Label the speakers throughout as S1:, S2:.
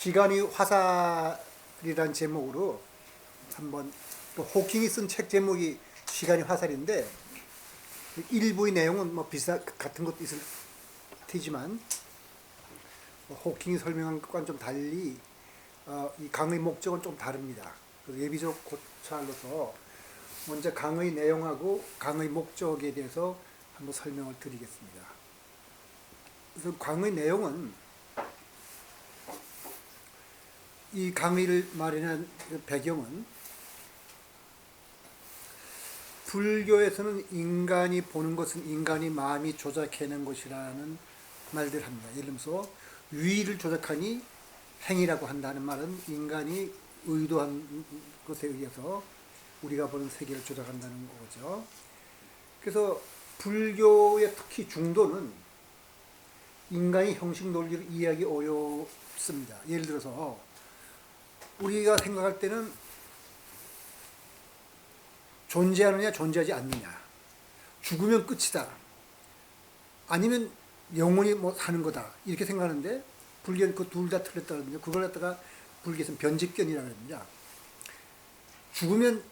S1: 시간이 화살이란 제목으로 한번 또 호킹이 쓴 책 제목이 시간이 화살인데 일부의 내용은 뭐 비슷한 같은 것도 있을 테지만 호킹이 설명한 것과는 좀 달리 이 강의 목적은 좀 다릅니다. 그래서 예비적 고찰로서 먼저 강의 내용하고 강의 목적에 대해서 한번 설명을 드리겠습니다. 그래서 강의 내용은 이 강의를 마련한 배경은 불교에서는 인간이 보는 것은 인간이 마음이 조작해낸 것이라는 말들 합니다. 예를 들면서 유의를 조작하니 행위라고 한다는 말은 인간이 의도한 것에 의해서 우리가 보는 세계를 조작한다는 거죠. 그래서 불교의 특히 중도는 인간이 형식 논리를 이해하기 어렵습니다. 예를 들어서 우리가 생각할 때는 존재하느냐 존재하지 않느냐, 죽으면 끝이다, 아니면 영원히 뭐 사는 거다 이렇게 생각하는데 불교는 그 둘 다 틀렸다거든요. 그걸 갖다가 불교에서는 변직견이라고 합니다. 죽으면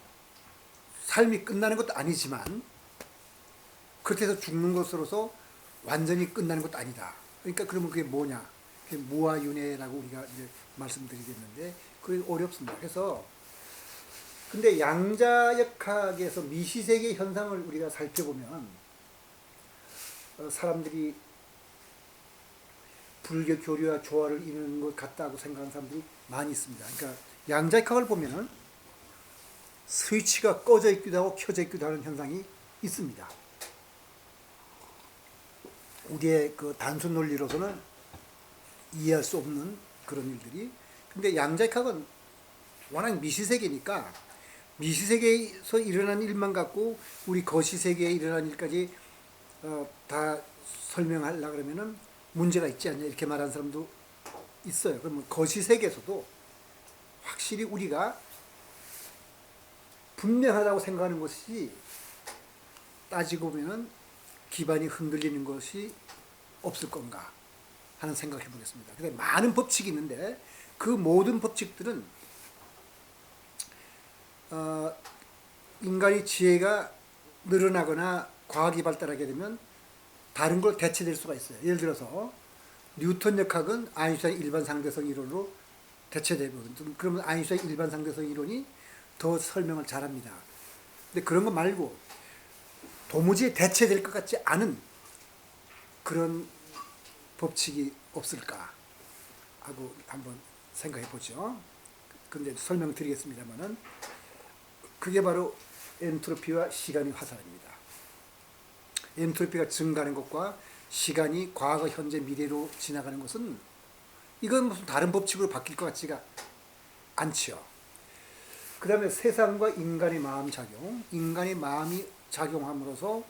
S1: 삶이 끝나는 것도 아니지만 그렇게 해서 죽는 것으로서 완전히 끝나는 것도 아니다. 그러니까 그러면 그게 뭐냐? 그게 무아윤회라고 우리가 이제 말씀드리겠는데 그게 어렵습니다. 그래서 근데 양자역학에서 미시세계 현상을 우리가 살펴보면 사람들이 불교 교류와 조화를 이루는 것 같다고 생각하는 사람들이 많이 있습니다. 그러니까 양자역학을 보면은 스위치가 꺼져 있기도 하고 켜져 있기도 하는 현상이 있습니다. 우리의 그 단순 논리로서는 이해할 수 없는 그런 일들이. 근데 양자역학은 워낙 미시세계니까 미시세계에서 일어난 일만 갖고 우리 거시세계에 일어난 일까지 다 설명하려고 그러면은 문제가 있지 않냐 이렇게 말하는 사람도 있어요. 그러면 거시세계에서도 확실히 우리가 분명하다고 생각하는 것이 따지고 보면 기반이 흔들리는 것이 없을 건가 하는 생각을 해보겠습니다. 근데 많은 법칙이 있는데 그 모든 법칙들은 인간의 지혜가 늘어나거나 과학이 발달하게 되면 다른 걸 대체될 수가 있어요. 예를 들어서 뉴턴 역학은 아인슈타인 일반 상대성 이론으로 대체되거든요. 그러면 아인슈타인 일반 상대성 이론이 더 설명을 잘합니다. 근데 그런 거 말고 도무지 대체될 것 같지 않은 그런 법칙이 없을까 하고 한번 생각해 보죠. 근데 설명드리겠습니다만은 그게 바로 엔트로피와 시간의 화살입니다. 엔트로피가 증가하는 것과 시간이 과거, 현재, 미래로 지나가는 것은 이건 무슨 다른 법칙으로 바뀔 것 같지가 않지요. 그 다음에 세상과 인간의 마음 작용, 인간의 마음이 작용함으로써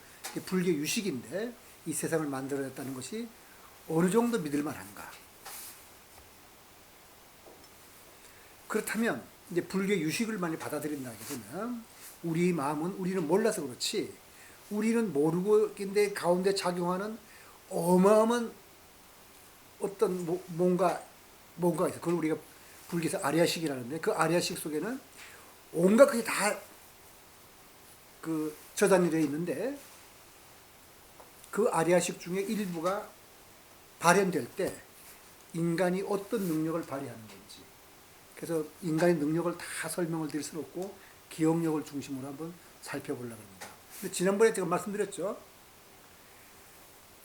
S1: 불교 유식인데 이 세상을 만들어냈다는 것이 어느 정도 믿을 만한가. 그렇다면 이제 불교 유식을 많이 받아들인다 하게 되면 우리 마음은 우리는 몰라서 그렇지 우리는 모르고 근데 가운데 작용하는 어마어마한 어떤 뭔가 있어. 그걸 우리가 불교에서 아리아식이라는데 그 아리아식 속에는 온갖 그게 다 그 저장이 되어 있는데 그 아리아식 중에 일부가 발현될 때 인간이 어떤 능력을 발휘하는 건지, 그래서 인간의 능력을 다 설명을 드릴 수는 없고 기억력을 중심으로 한번 살펴보려고 합니다. 근데 지난번에 제가 말씀드렸죠.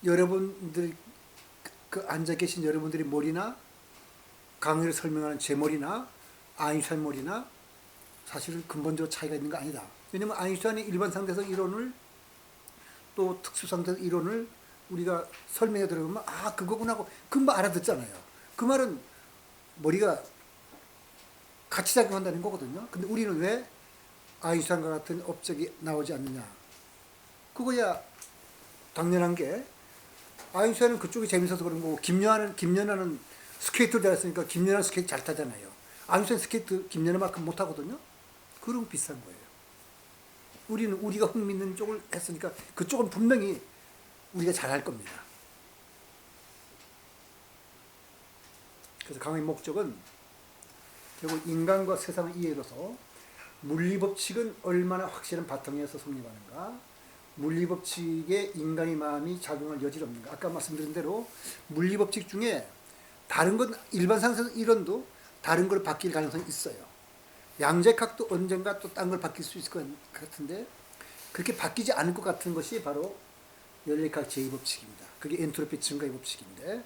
S1: 여러분들 그 앉아 계신 여러분들의 머리나 강의를 설명하는 제 머리나 아인슈타인 머리나 사실은 근본적으로 차이가 있는 거 아니다. 왜냐면 아인슈타인의 일반 상대성 이론을 또 특수 상대성 이론을 우리가 설명해 들어보면 아 그거구나 하고 금방 알아듣잖아요. 그 말은 머리가 같이 작용한다는 거거든요. 근데 우리는 왜 아인슈타인과 같은 업적이 나오지 않느냐. 그거야 당연한 게 아인슈타인은 그쪽이 재밌어서 그런 거고 김연아는 스케이트를 잘했으니까 김연아 스케이트 잘 타잖아요. 아인슈타인 스케이트 김연아만큼 못 하거든요. 그런 비슷한 거예요. 우리는 우리가 흥미있는 쪽을 했으니까 그쪽은 분명히 우리가 잘할 겁니다. 그래서 강의 목적은 결국 인간과 세상의 이해로서 물리법칙은 얼마나 확실한 바탕에서 성립하는가, 물리법칙에 인간의 마음이 작용할 여지가 없는가. 아까 말씀드린 대로 물리법칙 중에 다른 건 일반 상승 이론도 다른 걸 바뀔 가능성이 있어요. 양자역학도 언젠가 또 딴 걸 바뀔 수 있을 것 같은데 그렇게 바뀌지 않을 것 같은 것이 바로 연력학 제2법칙입니다. 그게 엔트로피 증가의 법칙인데,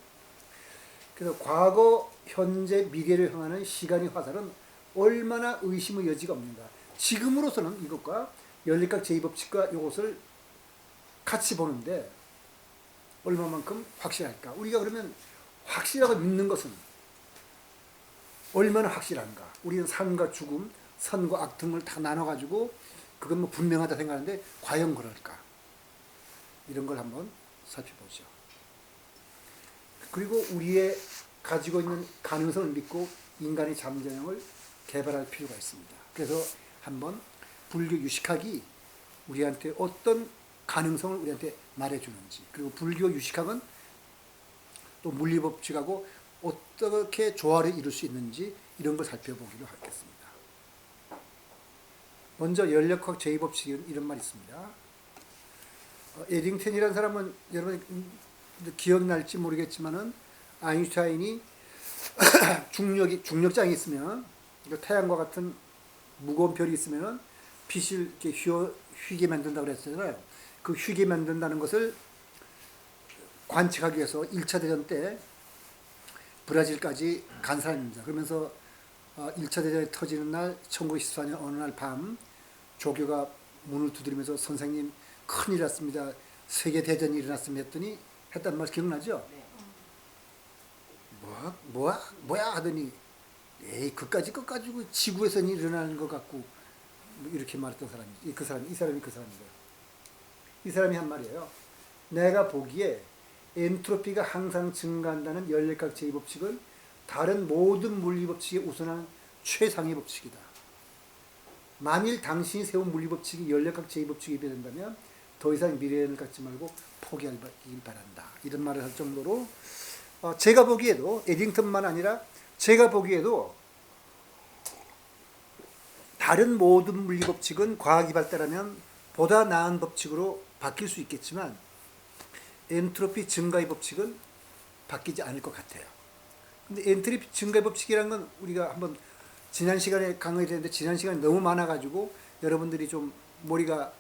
S1: 그래서 과거, 현재, 미래를 향하는 시간의 화살은 얼마나 의심의 여지가 없는가. 지금으로서는 이것과 연력학 제2법칙과 이것을 같이 보는데 얼마만큼 확실할까. 우리가 그러면 확실하고 믿는 것은 얼마나 확실한가. 우리는 삶과 죽음, 선과 악 등을 다 나눠가지고 그건 뭐 분명하다 생각하는데 과연 그럴까. 이런 걸 한번 살펴보죠. 그리고 우리의 가지고 있는 가능성을 믿고 인간의 잠재력을 개발할 필요가 있습니다. 그래서 한번 불교 유식학이 우리한테 어떤 가능성을 우리한테 말해주는지, 그리고 불교 유식학은 또 물리법칙하고 어떻게 조화를 이룰 수 있는지 이런 걸 살펴보기로 하겠습니다. 먼저 연력학 제2법칙은 이런 말이 있습니다. 에딩턴이라는 사람은 여러분 기억날지 모르겠지만은 아인슈타인이 중력장이 있으면 태양과 같은 무거운 별이 있으면은 빛을 이렇게 휘게 만든다고 그랬잖아요. 그 휘게 만든다는 것을 관측하기 위해서 1차 대전 때 브라질까지 간 사람입니다. 그러면서 1차 대전이 터지는 날 1914년 어느 날 밤 조교가 문을 두드리면서 선생님 큰일 났습니다. 세계 대전이 일어났습니다 했더니 했단 말 기억나죠? 네. 뭐야 하더니 에이 그까짓 것 가지고 지구에서는 일어나는 것 같고 뭐 이렇게 말했던 사람이 이 사람이 그 사람이에요. 이 사람이 한 말이에요. 내가 보기에 엔트로피가 항상 증가한다는 연력학 제2법칙은 다른 모든 물리법칙에 우선한 최상의 법칙이다. 만일 당신이 세운 물리법칙이 연력학 제2법칙이 된다면 더 이상 미래를 갖지 말고 포기하길 바란다. 이런 말을 할 정도로 제가 보기에도 에딩턴만 아니라 제가 보기에도 다른 모든 물리법칙은 과학이 발달하면 보다 나은 법칙으로 바뀔 수 있겠지만 엔트로피 증가의 법칙은 바뀌지 않을 것 같아요. 근데 엔트로피 증가의 법칙이라는 건 우리가 한번 지난 시간에 강의했는데 지난 시간이 너무 많아가지고 여러분들이 좀 머리가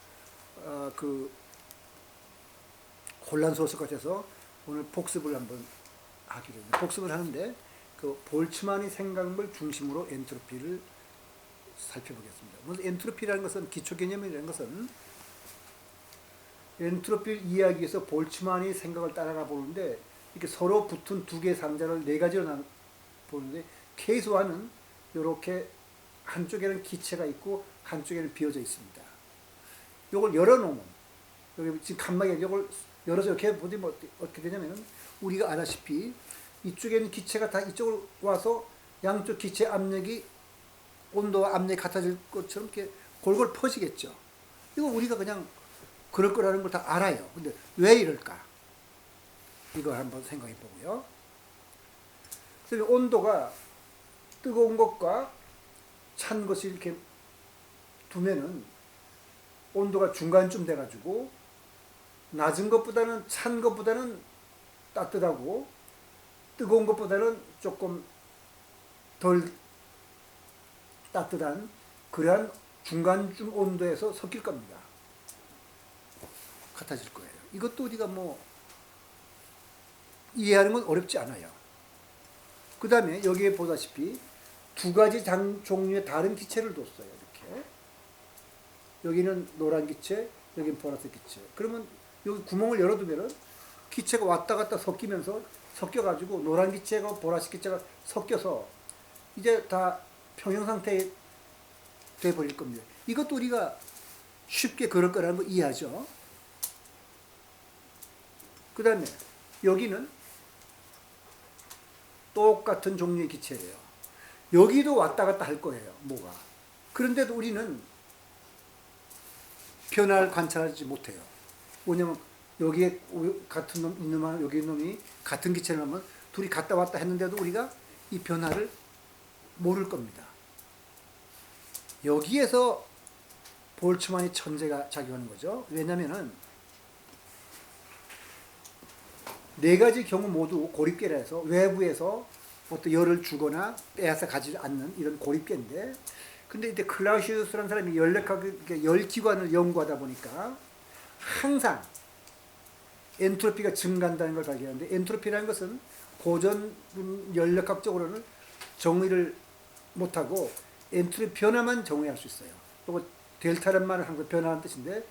S1: 혼란스러웠을 것 같아서 오늘 복습을 한번 하기로 했는데, 복습을 하는데 그 볼츠만의 생각물 중심으로 엔트로피를 살펴보겠습니다. 먼저 엔트로피라는 것은 기초 개념이라는 것은 엔트로피를 이해하기 위해서 볼츠만의 생각을 따라가 보는데 이렇게 서로 붙은 두 개의 상자를 네 가지로 보는데 케이스와는 이렇게 한쪽에는 기체가 있고 한쪽에는 비어져 있습니다. 이걸 열어놓으면 여기 지금 칸막이 이걸 열어서 이렇게 보면 어떻게 되냐면 우리가 알다시피 이쪽에는 기체가 다 이쪽으로 와서 양쪽 기체 압력이 온도와 압력이 같아질 것처럼 이렇게 골골 퍼지겠죠. 이거 우리가 그냥 그럴 거라는 걸 다 알아요. 근데 왜 이럴까? 이걸 한번 생각해 보고요. 그래서 온도가 뜨거운 것과 찬 것이 이렇게 두면은 온도가 중간쯤 돼가지고 낮은 것보다는 찬 것보다는 따뜻하고 뜨거운 것보다는 조금 덜 따뜻한 그러한 중간쯤 온도에서 섞일 겁니다. 같아질 거예요. 이것도 우리가 뭐 이해하는 건 어렵지 않아요. 그 다음에 여기에 보다시피 두 가지 종류의 다른 기체를 뒀어요. 이렇게 여기는 노란 기체, 여기는 보라색 기체. 그러면 여기 구멍을 열어두면은 기체가 왔다 갔다 섞여가지고 노란 기체가 보라색 기체가 섞여서 이제 다 평형 상태에 돼버릴 겁니다. 이것도 우리가 쉽게 그럴 거라는 거 이해하죠. 그 다음에 여기는 똑같은 종류의 기체예요. 여기도 왔다 갔다 할 거예요. 뭐가. 그런데도 우리는 변화를 관찰하지 못해요. 왜냐면 여기에 같은 놈, 이놈하고 여기 놈이 같은 기체를 하면 둘이 갔다 왔다 했는데도 우리가 이 변화를 모를 겁니다. 여기에서 볼츠만이 천재가 작용하는 거죠. 왜냐면은 네 가지 경우 모두 고립계라 해서 외부에서 어떤 열을 주거나 빼앗아 가지 않는 이런 고립계인데, 근데 이제 클라우시우스라는 사람이 열역학의 열기관을 연구하다 보니까 항상 엔트로피가 증가한다는 걸 발견하는데, 엔트로피라는 것은 고전 열역학적으로는 정의를 못하고 엔트로피 변화만 정의할 수 있어요. 그리고 델타란 말은 항상 변화하는 뜻인데,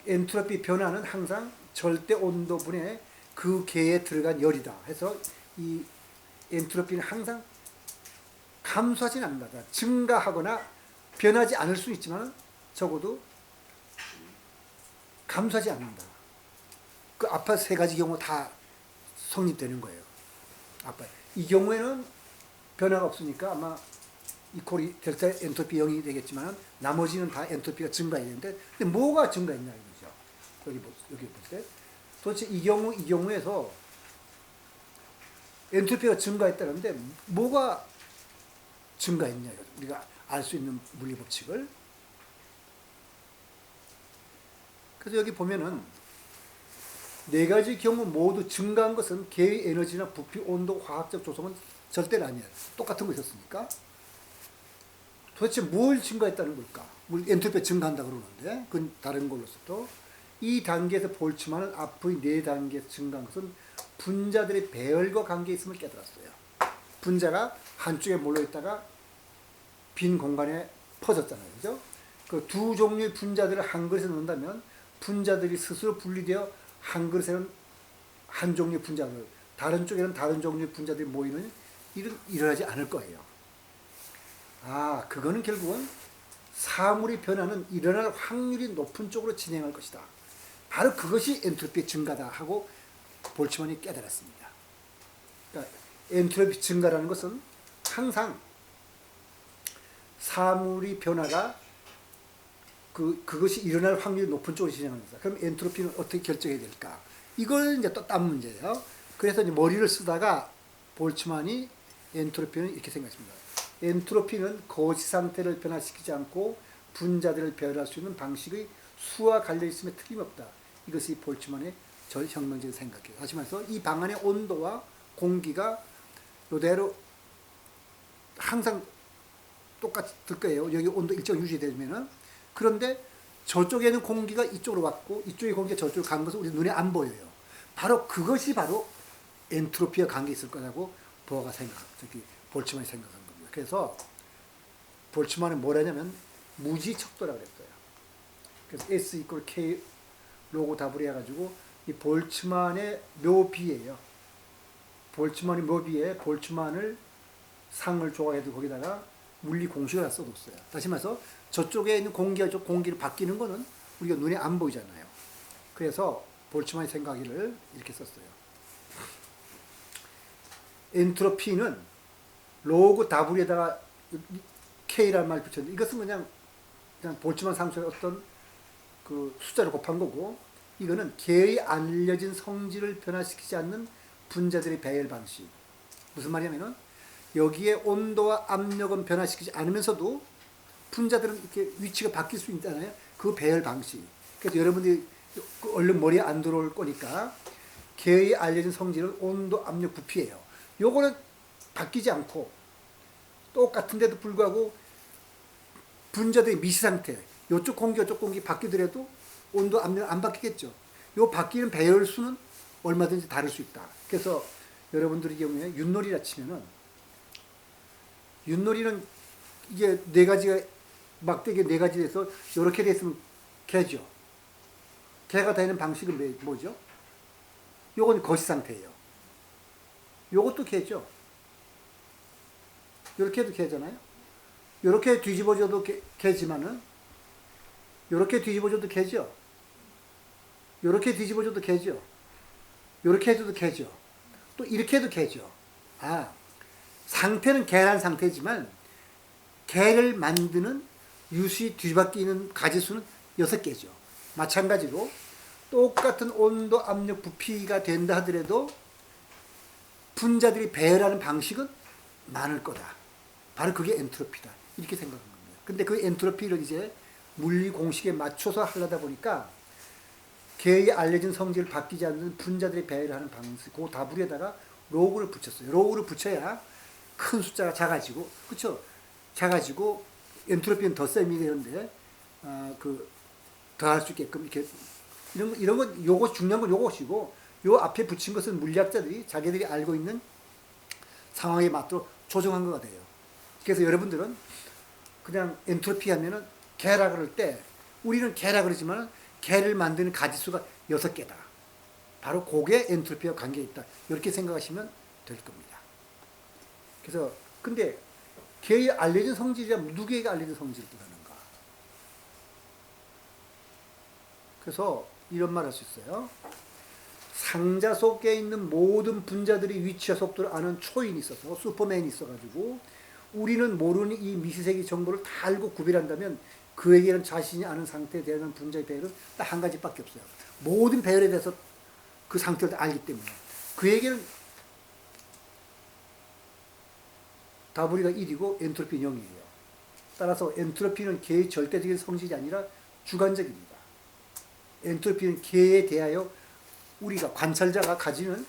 S1: 엔트로피 변화는 항상 절대 온도분의 그 계에 들어간 열이다 해서 이 엔트로피는 항상 감소하지는 않는다. 증가하거나 변하지 않을 수 있지만 적어도 감소하지 않는다. 그 아까 세 가지 경우 다 성립되는 거예요. 아까 이 경우에는 변화가 없으니까 아마 이퀄이 델타 엔트로피 0이 되겠지만 나머지는 다 엔트로피가 증가해야 되는데, 근데 뭐가 증가했냐 이거죠. 여기 볼 때 도대체 이 경우에서 엔트로피가 증가했다는데 뭐가 증가했냐, 우리가 알 수 있는 물리 법칙을. 그래서 여기 보면은 네 가지 경우 모두 증가한 것은 계의 에너지나 부피, 온도, 화학적 조성은 절대로 아니에요. 똑같은 거 있었으니까. 도대체 뭘 증가했다는 걸까? 엔트로피가 증가한다 그러는데 그건 다른 걸로서도 이 단계에서 볼츠만은 앞의 네 단계에서 증가한 것은 분자들의 배열과 관계에 있음을 깨달았어요. 분자가 한쪽에 몰려있다가 빈 공간에 퍼졌잖아요. 그죠? 그 두 종류의 분자들을 한 그릇에 넣는다면 분자들이 스스로 분리되어 한 그릇에는 한 종류의 분자들, 다른 쪽에는 다른 종류의 분자들이 모이는 일은 일어나지 않을 거예요. 아, 그거는 결국은 사물의 변화는 일어날 확률이 높은 쪽으로 진행할 것이다. 바로 그것이 엔트로피 증가다 하고 볼츠만이 깨달았습니다. 그러니까 엔트로피 증가라는 것은 항상 사물의 변화가 그것이 일어날 확률이 높은 쪽으로 진행합니다. 그럼 엔트로피는 어떻게 결정해야 될까? 이걸 이제 또 딴 문제예요. 그래서 이제 머리를 쓰다가 볼츠만이 엔트로피는 이렇게 생각했습니다. 엔트로피는 거시 상태를 변화시키지 않고 분자들을 배열할 수 있는 방식의 수와 갈려 있음에 틀림없다. 이것이 볼츠만의 전 혁명적인 생각이에요. 다시 말해서 이 방 안의 온도와 공기가 이대로 항상 똑같을 거예요. 여기 온도 일정 유지되면은. 그런데 저쪽에는 공기가 이쪽으로 왔고 이쪽에 공기가 저쪽으로 간 것은 우리 눈에 안 보여요. 바로 그것이 바로 엔트로피와 관계 있을 거라고 볼츠만이 생각한 겁니다. 그래서 볼츠만은 뭘 하냐면 무지척도라고 그랬어요. 그래서 S 이퀄 K 로고 답을 해가지고 이 볼츠만의 묘비예요. 볼츠만의 묘비에 볼츠만을 상을 조각해도 거기다가 물리 공식을 다 써뒀어요. 다시 말해서 저쪽에 있는 공기가 저 공기를 바뀌는 거는 우리가 눈에 안 보이잖아요. 그래서 볼츠만이 생각을 이렇게 썼어요. 엔트로피는 로그 W에다가 K라는 말을 붙였는데 이것은 그냥 볼츠만 상수의 어떤 그 숫자를 곱한 거고, 이거는 계의 알려진 성질을 변화시키지 않는 분자들의 배열 방식. 무슨 말이냐면은 여기에 온도와 압력은 변화시키지 않으면서도 분자들은 이렇게 위치가 바뀔 수 있잖아요. 그 배열 방식. 그래서 여러분들이 얼른 머리에 안 들어올 거니까 계의 알려진 성질은 온도, 압력, 부피예요. 요거는 바뀌지 않고 똑같은데도 불구하고 분자들의 미시상태, 요쪽 공기, 요쪽 공기 바뀌더라도 온도, 압력 안 바뀌겠죠. 요 바뀌는 배열수는 얼마든지 다를 수 있다. 그래서 여러분들의 경우에 윷놀이라 치면은 윷놀이는 이게 네 가지가 막대기 네 가지 돼서 이렇게 돼 있으면 개죠. 개가 되는 방식은 뭐죠? 요건 거시 상태예요. 요것도 개죠. 이렇게 해도 개잖아요. 이렇게 뒤집어져도 개지만은 이렇게 뒤집어져도 개죠. 이렇게 뒤집어져도 개죠. 이렇게 해도 개죠. 또 이렇게 해도 개죠. 아, 상태는 개란 상태지만 개를 만드는 유수히 뒤바뀌는 가지수는 6개죠. 마찬가지로 똑같은 온도, 압력, 부피가 된다 하더라도 분자들이 배열하는 방식은 많을 거다. 바로 그게 엔트로피다. 이렇게 생각한 겁니다. 근데 그 엔트로피를 이제 물리 공식에 맞춰서 하려다 보니까 개의 알려진 성질을 바뀌지 않는 분자들의 배회를 하는 방식, 그 다불에다가 로그를 붙였어요. 로그를 붙여야 큰 숫자가 작아지고, 그쵸? 작아지고, 엔트로피는 더 셈이 되는데, 더 할 수 있게끔, 이렇게, 이런 건, 요거, 중요한 건 요것이고, 요 앞에 붙인 것은 물리학자들이 자기들이 알고 있는 상황에 맞도록 조정한 거가 돼요. 그래서 여러분들은 그냥 엔트로피 하면은 개라 그럴 때, 우리는 개라 그러지만, 개를 만드는 가지수가 6개다. 바로 그게 엔트로피와 관계가 있다. 이렇게 생각하시면 될 겁니다. 그래서 근데 개의 알려진 성질이야 누구에게 알려진 성질을 뜻하는가? 그래서 이런 말 할 수 있어요. 상자 속에 있는 모든 분자들이 위치와 속도를 아는 초인이 있어서 슈퍼맨이 있어가지고 우리는 모르는 이 미시세계 정보를 다 알고 구별한다면 그에게는 자신이 아는 상태에 대한 분자의 배열은 딱 한 가지밖에 없어요. 모든 배열에 대해서 그 상태를 다 알기 때문에 그에게는 다분히가 1이고 엔트로피는 0이에요. 따라서 엔트로피는 개의 절대적인 성질이 아니라 주관적입니다. 엔트로피는 개에 대하여 우리가 관찰자가 가지는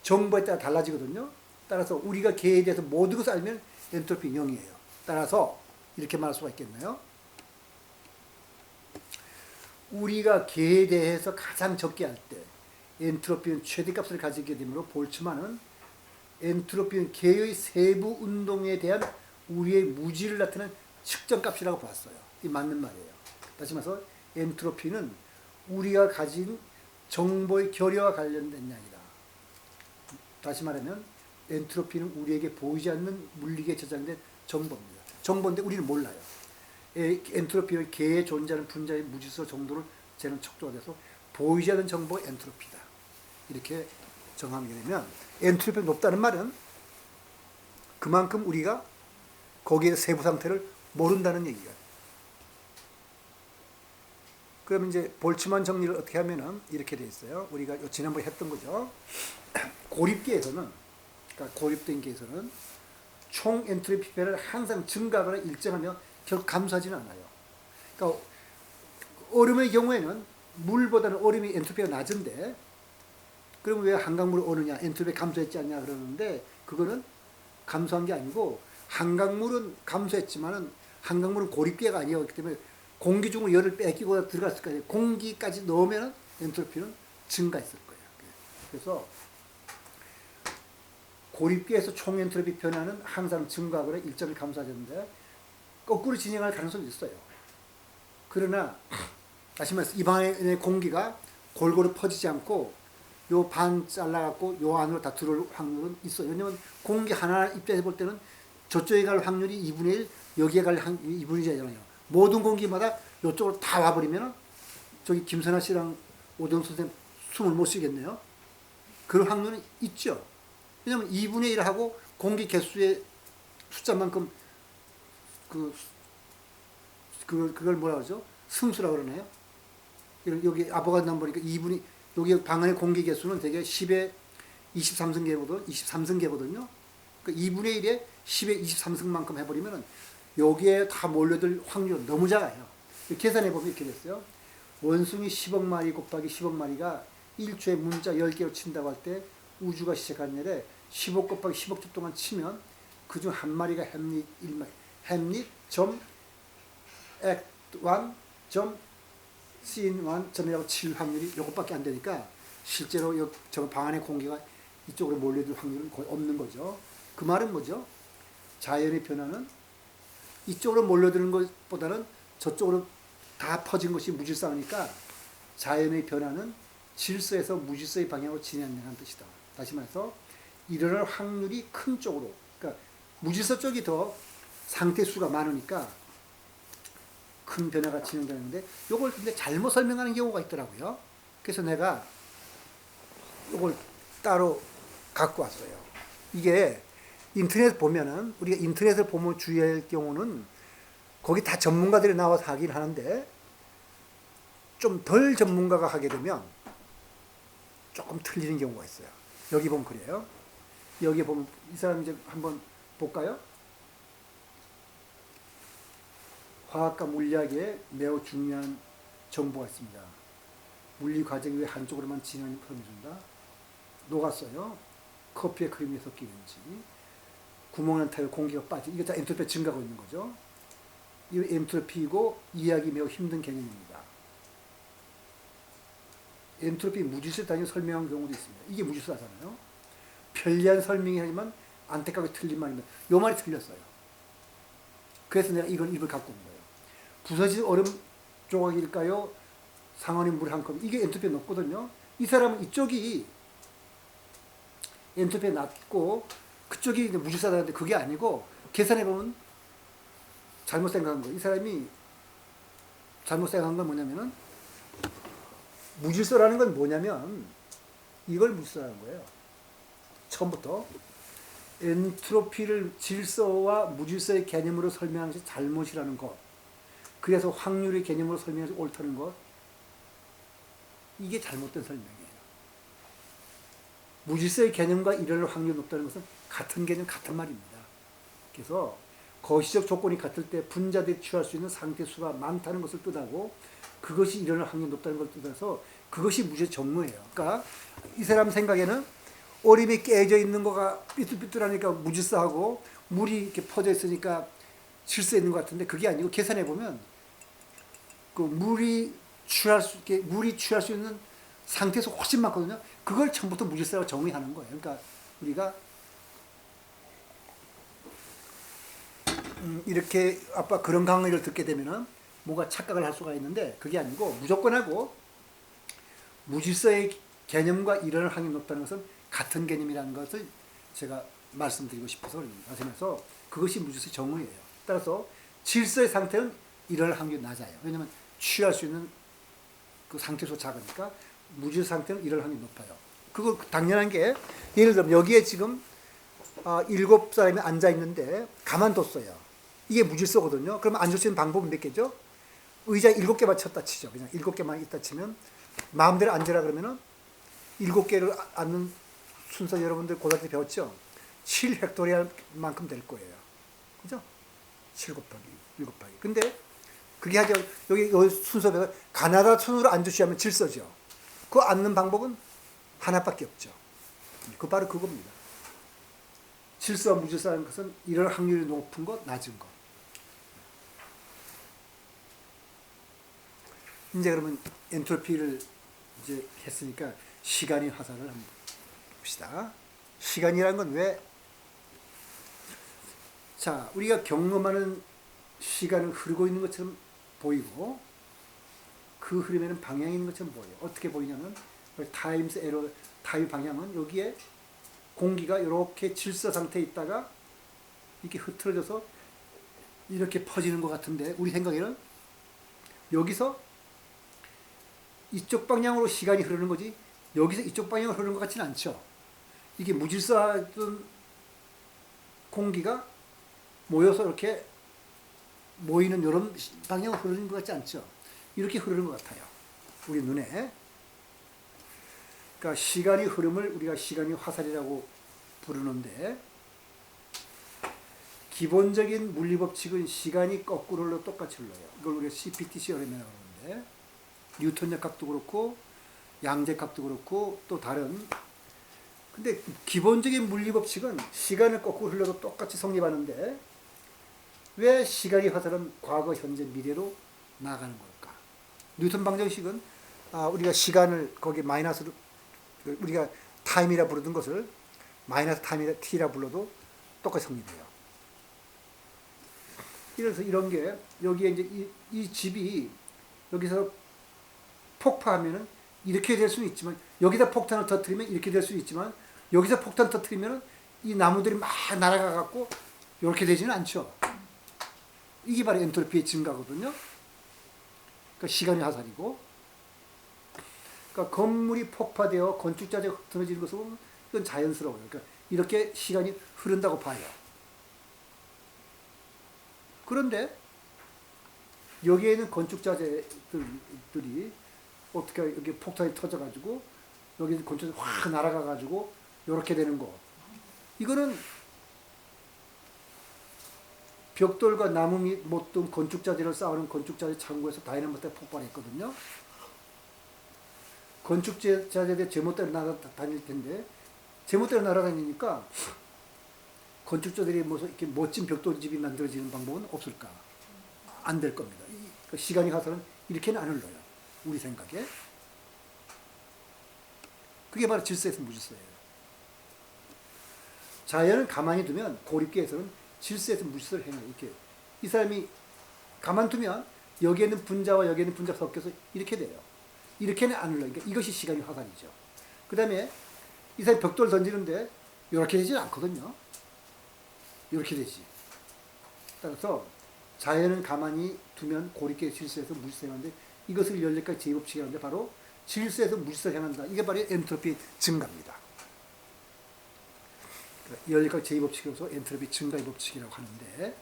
S1: 정보에 따라 달라지거든요. 따라서 우리가 개에 대해서 모든 것을 알면 엔트로피는 0이에요. 따라서 이렇게 말할 수가 있겠네요. 우리가 개에 대해서 가장 적게 할 때 엔트로피는 최대값을 가지게 되므로 볼츠만은 엔트로피는 개의 세부 운동에 대한 우리의 무지를 나타내는 측정값이라고 봤어요. 이 맞는 말이에요. 다시 말해서 엔트로피는 우리가 가진 정보의 결여와 관련된 이야기다. 다시 말하면 엔트로피는 우리에게 보이지 않는 물리계에 저장된 정보입니다. 정보인데 우리는 몰라요. 엔트로피는 개에 존재하는 분자의 무지수 정도를 재는 척도가 돼서 보이지 않는 정보가 엔트로피다. 이렇게 정하게 되면 엔트로피가 높다는 말은 그만큼 우리가 거기에 세부 상태를 모른다는 얘기가. 그럼 이제 볼츠만 정리를 어떻게 하면은 이렇게 돼 있어요. 우리가 지난번에 했던 거죠. 고립계에서는, 그러니까 고립된 계에서는 총 엔트로피 배를 항상 증가하거나 일정하며 결국 감소하지는 않아요. 그러니까 얼음의 경우에는 물보다는 얼음이 엔트로피가 낮은데 그럼 왜 한강물을 오느냐? 엔트로피 감소했지 않냐 그러는데 그거는 감소한 게 아니고 한강물은 감소했지만은 한강물은 고립계가 아니었기 때문에 공기 중으로 열을 뺏기고 들어갔을 거예요. 공기까지 넣으면 엔트로피는 증가했을 거예요. 그래서 고립계에서 총 엔트로피 변화는 항상 증가하거나 일정을 감소하는데 거꾸로 진행할 가능성이 있어요. 그러나 다시 말해서 이 방의 공기가 골고루 퍼지지 않고 요 반 잘라갖고 요 안으로 다 들어올 확률은 있어요. 왜냐면 공기 하나 입장에서 볼 때는 저쪽에 갈 확률이 2분의 1, 여기에 갈 2분의 1이잖아요. 모든 공기마다 요쪽으로 다 와버리면 저기 김선아 씨랑 오정 선생님 숨을 못 쉬겠네요. 그런 확률은 있죠. 왜냐면 2분의 1하고 공기 개수의 숫자만큼 그걸 뭐라 그러죠? 승수라고 그러나요? 여기 아보가드로 보니까 2분이 여기 방 안의 공기 개수는 되게 10의 23승계거든요. 그 2분의 1에 10의 23승만큼 해버리면 여기에 다 몰려들 확률은 너무 작아요. 계산해보면 이렇게 됐어요. 원숭이 10억 마리 곱하기 10억 마리가 1초에 문자 10개로 친다고 할 때 우주가 시작한 날에 15 곱하기 10억 주 동안 치면 그중 한 마리가 햄릿 1마리, 햄릿 점 액1 점 C1 점이라고 칠 확률이 이것밖에 안 되니까 실제로 저 방 안의 공기가 이쪽으로 몰려들 확률은 거의 없는 거죠. 그 말은 뭐죠? 자연의 변화는 이쪽으로 몰려드는 것보다는 저쪽으로 다 퍼진 것이 무질서하니까 자연의 변화는 질서에서 무질서의 방향으로 진행한다는 뜻이다. 다시 말해서 일어날 확률이 큰 쪽으로, 그러니까 무질서 쪽이 더 상태 수가 많으니까 큰 변화가 진행되는데 이걸 근데 잘못 설명하는 경우가 있더라고요. 그래서 내가 이걸 따로 갖고 왔어요. 이게 인터넷 보면은 우리가 인터넷을 보면 주의할 경우는 거기 다 전문가들이 나와서 하긴 하는데 좀 덜 전문가가 하게 되면 조금 틀리는 경우가 있어요. 여기 보면 그래요. 여기 보면 이 사람 이제 한번 볼까요? 화학과 물리학에 매우 중요한 정보가 있습니다. 물리 과정이 왜 한쪽으로만 진행하는 표현해준다. 녹았어요. 커피에 크림이 섞이는지, 구멍난 타일 공기가 빠지. 이게 다 엔트로피가 증가하고 있는 거죠. 이 엔트로피이고 이해하기 매우 힘든 개념입니다. 엔트로피 무질서 단위 설명한 경우도 있습니다. 이게 무질서하잖아요. 편리한 설명이 하지만 안타깝게 틀린 말입니다. 요 말이 틀렸어요. 그래서 내가 이걸 입을 갖고 온 거예요. 부서진 얼음 조각일까요? 상온의 물 한 컵. 이게 엔트로피가 높거든요. 이 사람은 이쪽이 엔트로피가 낮고 그쪽이 무질서하다는데 그게 아니고 계산해보면 잘못 생각한 거예요. 이 사람이 잘못 생각한 건 뭐냐면은 무질서라는 건 뭐냐면 이걸 무질서라는 거예요. 처음부터 엔트로피를 질서와 무질서의 개념으로 설명하는 것이 잘못이라는 것. 그래서 확률의 개념으로 설명해서 옳다는 것. 이게 잘못된 설명이에요. 무질서의 개념과 일어날 확률이 높다는 것은 같은 개념, 같은 말입니다. 그래서 거시적 조건이 같을 때 분자들이 취할 수 있는 상태수가 많다는 것을 뜻하고 그것이 일어날 확률이 높다는 걸 뜻해서 그것이 무질서의 정무예요. 그러니까 이 사람 생각에는 얼음이 깨져 있는 거가 삐뚤삐뚤하니까 무질서하고 물이 이렇게 퍼져 있으니까 질서 있는 것 같은데 그게 아니고 계산해 보면 그 물이 취할 수 있는 상태에서 훨씬 많거든요. 그걸 처음부터 무질서라고 정의하는 거예요. 그러니까 우리가 이렇게 아빠 그런 강의를 듣게 되면은 뭔가 착각을 할 수가 있는데 그게 아니고 무조건 하고 무질서의 개념과 일어날 확률이 높다는 것은 같은 개념이라는 것을 제가 말씀드리고 싶어서 그럽니다. 그래서 그것이 무질서의 정의예요. 따라서 질서의 상태는 일어날 확률이 낮아요. 왜냐하면 취할 수 있는 그 상태에서 작으니까 무질서 상태는 일어날 확률이 높아요. 그거 당연한 게 예를 들면 여기에 지금 7사람이 앉아 있는데 가만뒀어요. 이게 무질서거든요. 그러면 앉을 수 있는 방법은 몇 개죠? 의자 7개만 쳤다 치죠. 그냥 7개만 있다 치면 마음대로 앉으라 그러면은 7개를 앉는 순서 여러분들 고등학교 때 배웠죠? 7헥토리알만큼 될 거예요. 그죠? 7 곱하기 1 곱하기. 근데 그게 하죠. 여기 순서대로 가나다 순으로 앉으시면 질서죠. 그 앉는 방법은 하나밖에 없죠. 그 바로 그겁니다. 질서와 무질서라는 것은 이런 확률이 높은 것, 낮은 것. 이제 그러면 엔트로피를 이제 했으니까 시간이 화살을 한번 봅시다. 시간이라는 건 왜? 자, 우리가 경험하는 시간은 흐르고 있는 것처럼 보이고 그 흐름에는 방향이 있는 것처럼 보여요. 어떻게 보이냐면 타임스 에러, 타임 방향은 여기에 공기가 이렇게 질서 상태에 있다가 이렇게 흐트러져서 이렇게 퍼지는 것 같은데 우리 생각에는 여기서 이쪽 방향으로 시간이 흐르는 거지 여기서 이쪽 방향으로 흐르는 것 같지는 않죠. 이게 무질서하던 공기가 모여서 이렇게 모이는 이런 방향으로 흐르는 것 같지 않죠. 이렇게 흐르는 것 같아요. 우리 눈에. 그러니까 시간의 흐름을 우리가 시간의 화살이라고 부르는데 기본적인 물리법칙은 시간이 거꾸로 흘러 똑같이 흘러요. 이걸 우리가 CPTC 흐름이라고 하는데 뉴턴 역학도 그렇고 양재값도 그렇고 또 다른 근데 기본적인 물리법칙은 시간을 거꾸로 흘러도 똑같이 성립하는데 왜 시간의 화살은 과거, 현재, 미래로 나가는 걸까? 뉴턴 방정식은 우리가 시간을 거기 마이너스로 우리가 타임이라 부르던 것을 마이너스 타임이라 t라 불러도 똑같이 성립해요. 그래서 이런 게 여기에 이제 이 집이 여기서 폭파하면은 이렇게 될 수는 있지만 여기다 폭탄을 터뜨리면 이렇게 될 수는 있지만 여기서 폭탄 터뜨리면은 이 나무들이 막 날아가 갖고 이렇게 되지는 않죠. 이게 바로 엔트로피의 증가거든요. 그러니까 시간의 화살이고, 그러니까 건물이 폭파되어 건축자재가 흩어지는 것을 보면 이건 자연스러워요. 그러니까 이렇게 시간이 흐른다고 봐요. 그런데 여기에 있는 건축자재들이 어떻게 여기 폭탄이 터져가지고 여기 건축자재 확 날아가가지고 이렇게 되는 거. 이거는 벽돌과 나무 및 못등 건축자재를 쌓아놓은 건축자재 창고에서 다이너마이트가 폭발했거든요. 건축자재들 제멋대로 날아다닐 텐데 제멋대로 날아다니니까 건축자들이 무슨 이렇게 멋진 벽돌집이 만들어지는 방법은 없을까? 안 될 겁니다. 시간이 가서는 이렇게는 안 흘러요. 우리 생각에. 그게 바로 질서에서 무질서예요. 자연을 가만히 두면 고립계에서는 질서에서 무질서를 행해요. 이렇게 이 사람이 가만두면 여기에는 분자와 여기에는 분자가 섞여서 이렇게 돼요. 이렇게는 안 흘러요. 그러니까 이것이 시간이 화살이죠. 그 다음에 이 사람이 벽돌 던지는데 이렇게 되지 않거든요. 이렇게 되지. 따라서 자연은 가만히 두면 고립계의 질서에서 무질서 행하는데 이것을 연력까지 제2법칙이라는데 바로 질서에서 무질서 행한다. 이게 바로 엔트로피 증가입니다. 연력까지 제2법칙으로서 엔트로피 증가의 법칙이라고 하는데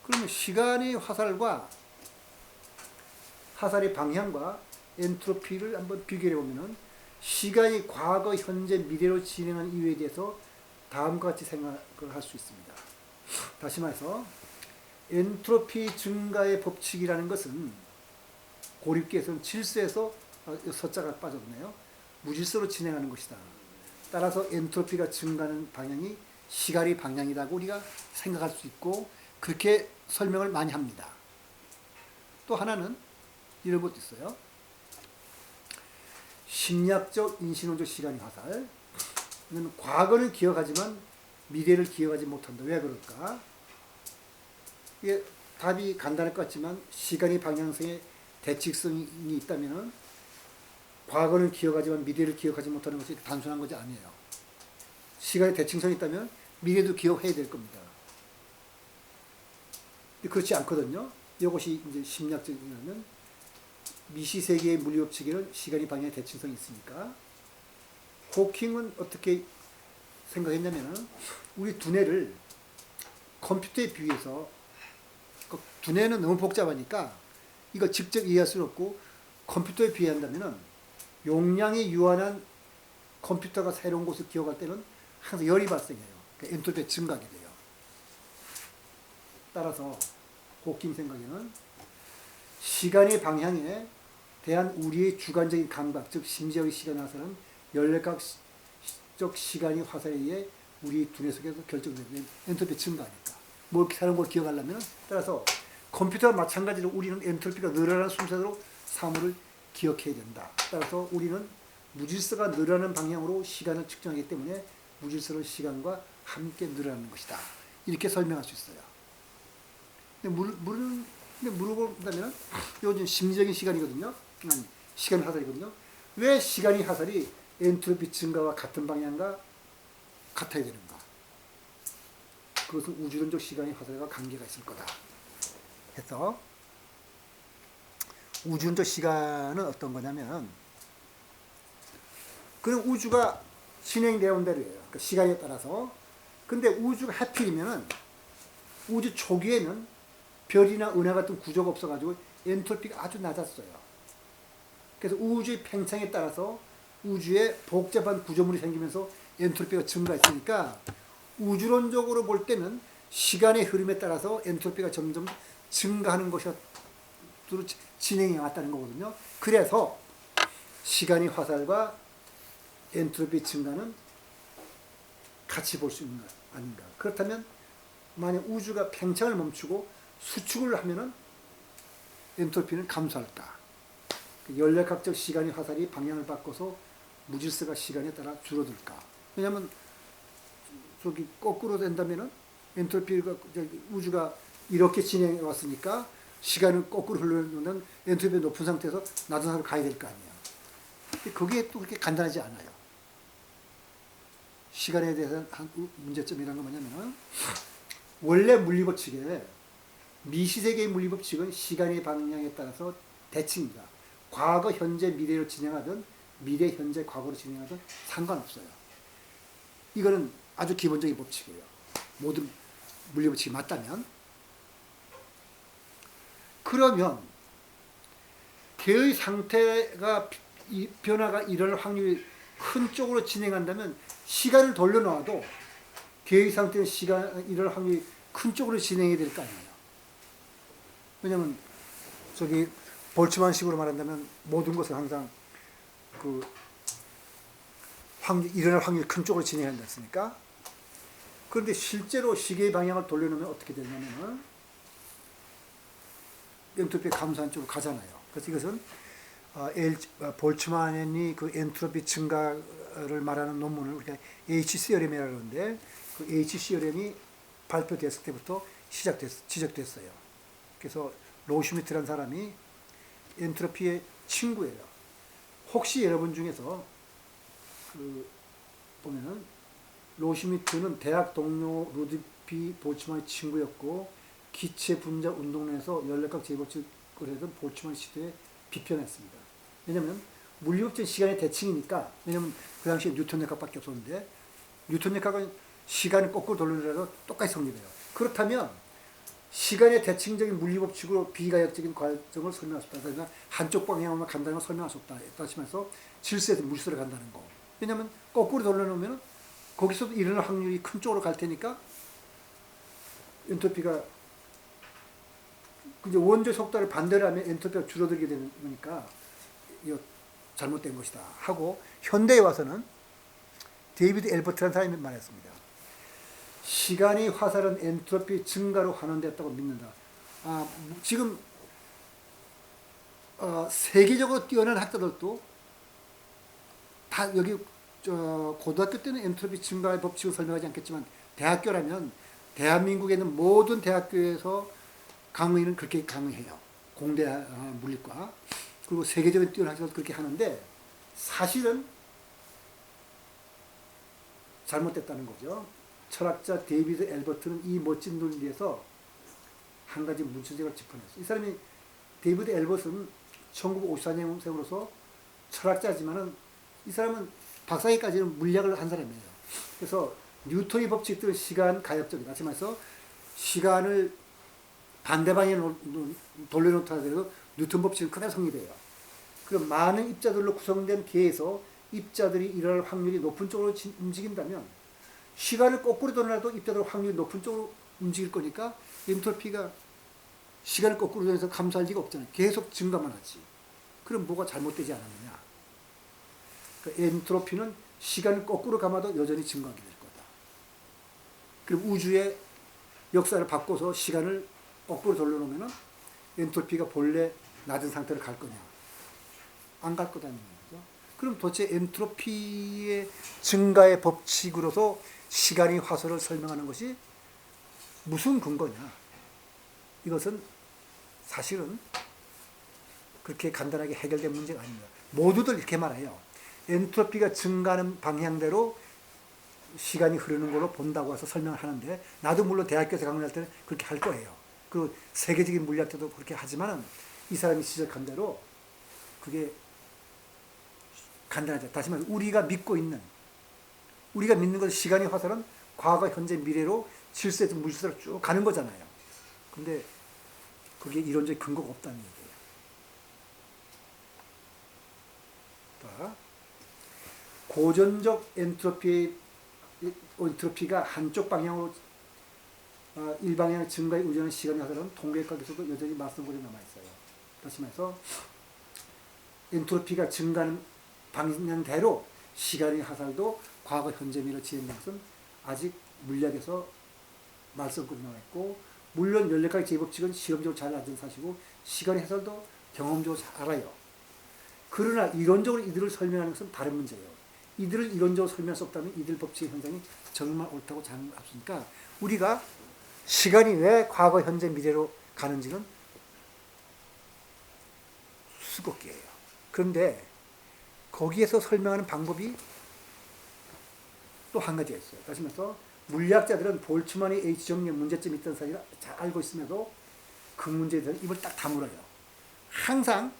S1: 그러면 시간의 화살과 화살의 방향과 엔트로피를 한번 비교해 보면은 시간이 과거, 현재, 미래로 진행한 이유에 대해서 다음과 같이 생각을 할 수 있습니다. 다시 말해서 엔트로피 증가의 법칙이라는 것은 고립계에서는 질서에서 서자가 빠졌네요. 무질서로 진행하는 것이다. 따라서 엔트로피가 증가하는 방향이 시간의 방향이라고 우리가 생각할 수 있고 그렇게 설명을 많이 합니다. 또 하나는 이런 것도 있어요. 심리학적 인신론적 시간의 화살. 과거는 기억하지만 미래를 기억하지 못한다. 왜 그럴까? 이게 답이 간단할 것 같지만 시간의 방향성에 대칙성이 있다면 과거는 기억하지만 미래를 기억하지 못하는 것이 단순한 것이 아니에요. 시간의 대칭성이 있다면 미래도 기억해야 될 겁니다. 그렇지 않거든요. 이것이 이제 심리학적이라면 미시세계의 물리법칙에는 시간의 방향의 대칭성이 있으니까 호킹은 어떻게 생각했냐면 우리 두뇌를 컴퓨터에 비해서 두뇌는 너무 복잡하니까 이거 직접 이해할 수는 없고 컴퓨터에 비한다면 용량이 유한한 컴퓨터가 새로운 것을 기억할 때는 항상 열이 발생해요. 그러니까 엔트로피가 증가하게 돼요. 따라서 호킹 생각에는 시간의 방향에 대한 우리의 주관적인 감각, 즉 심지어의 시간 화살은 연력학적 시간의 화살에 의해 우리 두뇌 속에서 결정되는 엔트로피 증가하니까 뭘 새로운 걸 기억하려면 따라서 컴퓨터와 마찬가지로 우리는 엔트로피가 늘어나는 순서대로 사물을 기억해야 된다. 따라서 우리는 무질서가 늘어나는 방향으로 시간을 측정하기 때문에 무질서는 시간과 함께 늘어나는 것이다. 이렇게 설명할 수 있어요. 근데 물어본다면 요즘 심리적인 시간이거든요. 아니, 시간의 화살이거든요. 왜 시간의 화살이 엔트로피 증가와 같은 방향과 같아야 되는가? 그것은 우주론적 시간의 화살과 관계가 있을 거다. 해서 우주론적 시간은 어떤 거냐면 그는 우주가 진행되어 온 대로예요. 그러니까 시간에 따라서. 근데 우주가 하필이면은 우주 초기에는 별이나 은하 같은 구조가 없어가지고 엔트로피가 아주 낮았어요. 그래서 우주의 팽창에 따라서 우주에 복잡한 구조물이 생기면서 엔트로피가 증가했으니까 우주론적으로 볼 때는 시간의 흐름에 따라서 엔트로피가 점점 증가하는 것으로 진행해 왔다는 거거든요. 그래서 시간의 화살과 엔트로피 증가는 같이 볼 수 있는 것 아닌가. 그렇다면 만약 우주가 팽창을 멈추고 수축을 하면은 엔트로피는 감소할까. 연력학적 시간의 화살이 방향을 바꿔서 무질서가 시간에 따라 줄어들까. 왜냐하면 저기 거꾸로 된다면은 엔트로피가 우주가 이렇게 진행해 왔으니까 시간을 거꾸로 흘러면 엔트로피가 높은 상태에서 낮은 상태로 가야 될 거 아니에요. 그게 또 그렇게 간단하지 않아요. 시간에 대해서 한 문제점이라는 건 뭐냐면 원래 물리법칙에 미시세계의 물리법칙은 시간의 방향에 따라서 대칭입니다. 과거, 현재, 미래로 진행하든 미래, 현재, 과거로 진행하든 상관없어요. 이거는 아주 기본적인 법칙이에요. 모든 물리법칙이 맞다면. 그러면 개의 상태가 변화가 일어날 확률이 큰 쪽으로 진행한다면 시간을 돌려놔도 개의 상태의 시간 일어날 확률이 큰 쪽으로 진행이 될 거 아니에요. 왜냐면 저기 볼츠만식으로 말한다면 모든 것을 항상 그 일어날 확률이 큰 쪽으로 진행한다 했으니까. 그런데 실제로 시계의 방향을 돌려놓으면 어떻게 되냐면 엔트로피 감소한 쪽으로 가잖아요. 그래서 이것은 볼츠만이 그 엔트로피 증가를 말하는 논문을 우리가 H-시어렘이라고 하는데 그 H-시어렘이 발표됐을 때부터 지적됐어요. 그래서 로슈미트라는 사람이 엔트로피의 친구예요. 혹시 여러분 중에서 그 보면은 로슈미트는 대학 동료 루드비 볼츠만의 친구였고 기체 분자 운동론에서 연력학 제법칙을 해서 볼츠만 시도에 비판했습니다. 왜냐하면 물리법칙은 시간의 대칭이니까. 왜냐하면 그 당시에 뉴턴 역학밖에 없었는데 뉴턴 역학은 시간을 거꾸로 돌리더라도 똑같이 성립해요. 그렇다면 시간의 대칭적인 물리법칙으로 비가역적인 과정을 설명할 수 없다. 그러니까 한쪽 방향으로만 간다는 걸 설명할 수 없다. 다시면서 질서에서 물질서로 간다는 거. 왜냐하면 거꾸로 돌려놓으면 거기서도 일어날 확률이 큰 쪽으로 갈 테니까 엔트로피가 이제 원조의 속도를 반대로 하면 엔트로피가 줄어들게 되는 거니까 이거 잘못된 것이다 하고 현대에 와서는 데이비드 엘버트라는 사람이 말했습니다. 시간이 화살은 엔트로피 증가로 환원됐다고 믿는다. 지금 세계적으로 뛰어난 학자들도 다 여기 고등학교 때는 엔트로피 증가의 법칙을 설명하지 않겠지만 대학교라면 대한민국에 있는 모든 대학교에서 강의는 그렇게 강의해요. 공대 물리과. 그리고 세계적인 뛰어난 학자도 그렇게 하는데 사실은 잘못됐다는 거죠. 철학자 데이비드 엘버트는 이 멋진 논리에서 한 가지 문제점을 짚어냈어요. 이 사람이 데이비드 엘버트는 1954년생으로서 철학자지만은 이 사람은 박사학위까지는 물리학을 한 사람이에요. 그래서 뉴턴의 법칙들은 시간 가역적이다. 다시 말해서 시간을 반대 방향으로 돌려놓다 하더라도 뉴턴 법칙은 그대로 성립해요. 그럼 많은 입자들로 구성된 계에서 입자들이 일어날 확률이 높은 쪽으로 움직인다면 시간을 거꾸로 돌려놔도 입자들 확률이 높은 쪽으로 움직일 거니까 엔트로피가 시간을 거꾸로 돌려서 감소할 리가 없잖아요. 계속 증가만 하지. 그럼 뭐가 잘못되지 않았느냐. 그러니까 엔트로피는 시간을 거꾸로 감아도 여전히 증가하게 될 거다. 그럼 우주의 역사를 바꿔서 시간을 거꾸로 돌려놓으면 엔트로피가 본래 낮은 상태로 갈 거냐. 안 갈 거다는 거죠. 그럼 도대체 엔트로피의 증가의 법칙으로서 시간의 화살을 설명하는 것이 무슨 근거냐. 이것은 사실은 그렇게 간단하게 해결된 문제가 아닙니다. 모두들 이렇게 말해요. 엔트로피가 증가하는 방향대로 시간이 흐르는 걸로 본다고 해서 설명을 하는데 나도 물론 대학교에서 강의할 때는 그렇게 할 거예요. 그 세계적인 물리학자도 그렇게 하지만은 이 사람이 지적한 대로 그게 간단하죠. 다시 말해서 우리가 믿는 것은 시간의 화살은 과거, 현재, 미래로 질서에서 물질서로 쭉 가는 거잖아요. 근데 그게 이론적인 근거가 없다는 얘기예요. 고전적 엔트로피가 한쪽 방향으로 일방향의 증가에 의존하는 시간의 화살은 통계학에서도 여전히 말썽거리 남아있어요. 다시 말해서 엔트로피가 증가하는 방향대로 시간의 화살도 과거, 현재, 미래로 진행되는 것은 아직 물리학에서 말썽거리 남아있고 물론 연력학의 제법칙은 실험적으로 잘 알려진 사실이고 시간의 해설도 경험적으로 잘 알아요. 그러나 이론적으로 이들을 설명하는 것은 다른 문제예요. 이들을 이론적으로 설명할 수 없다면 이들 법칙의 현상이 정말 옳다고 자랑할 수 없으니까 우리가 시간이 왜 과거, 현재, 미래로 가는지는 수곡기예요. 그런데 거기에서 설명하는 방법이 또 한 가지가 있어요. 다시 말해서 물리학자들은 볼츠만의 H정리에 문제점이 있다는 사실을 잘 알고 있음에도 그 문제에 대해서 입을 딱 다물어요. 항상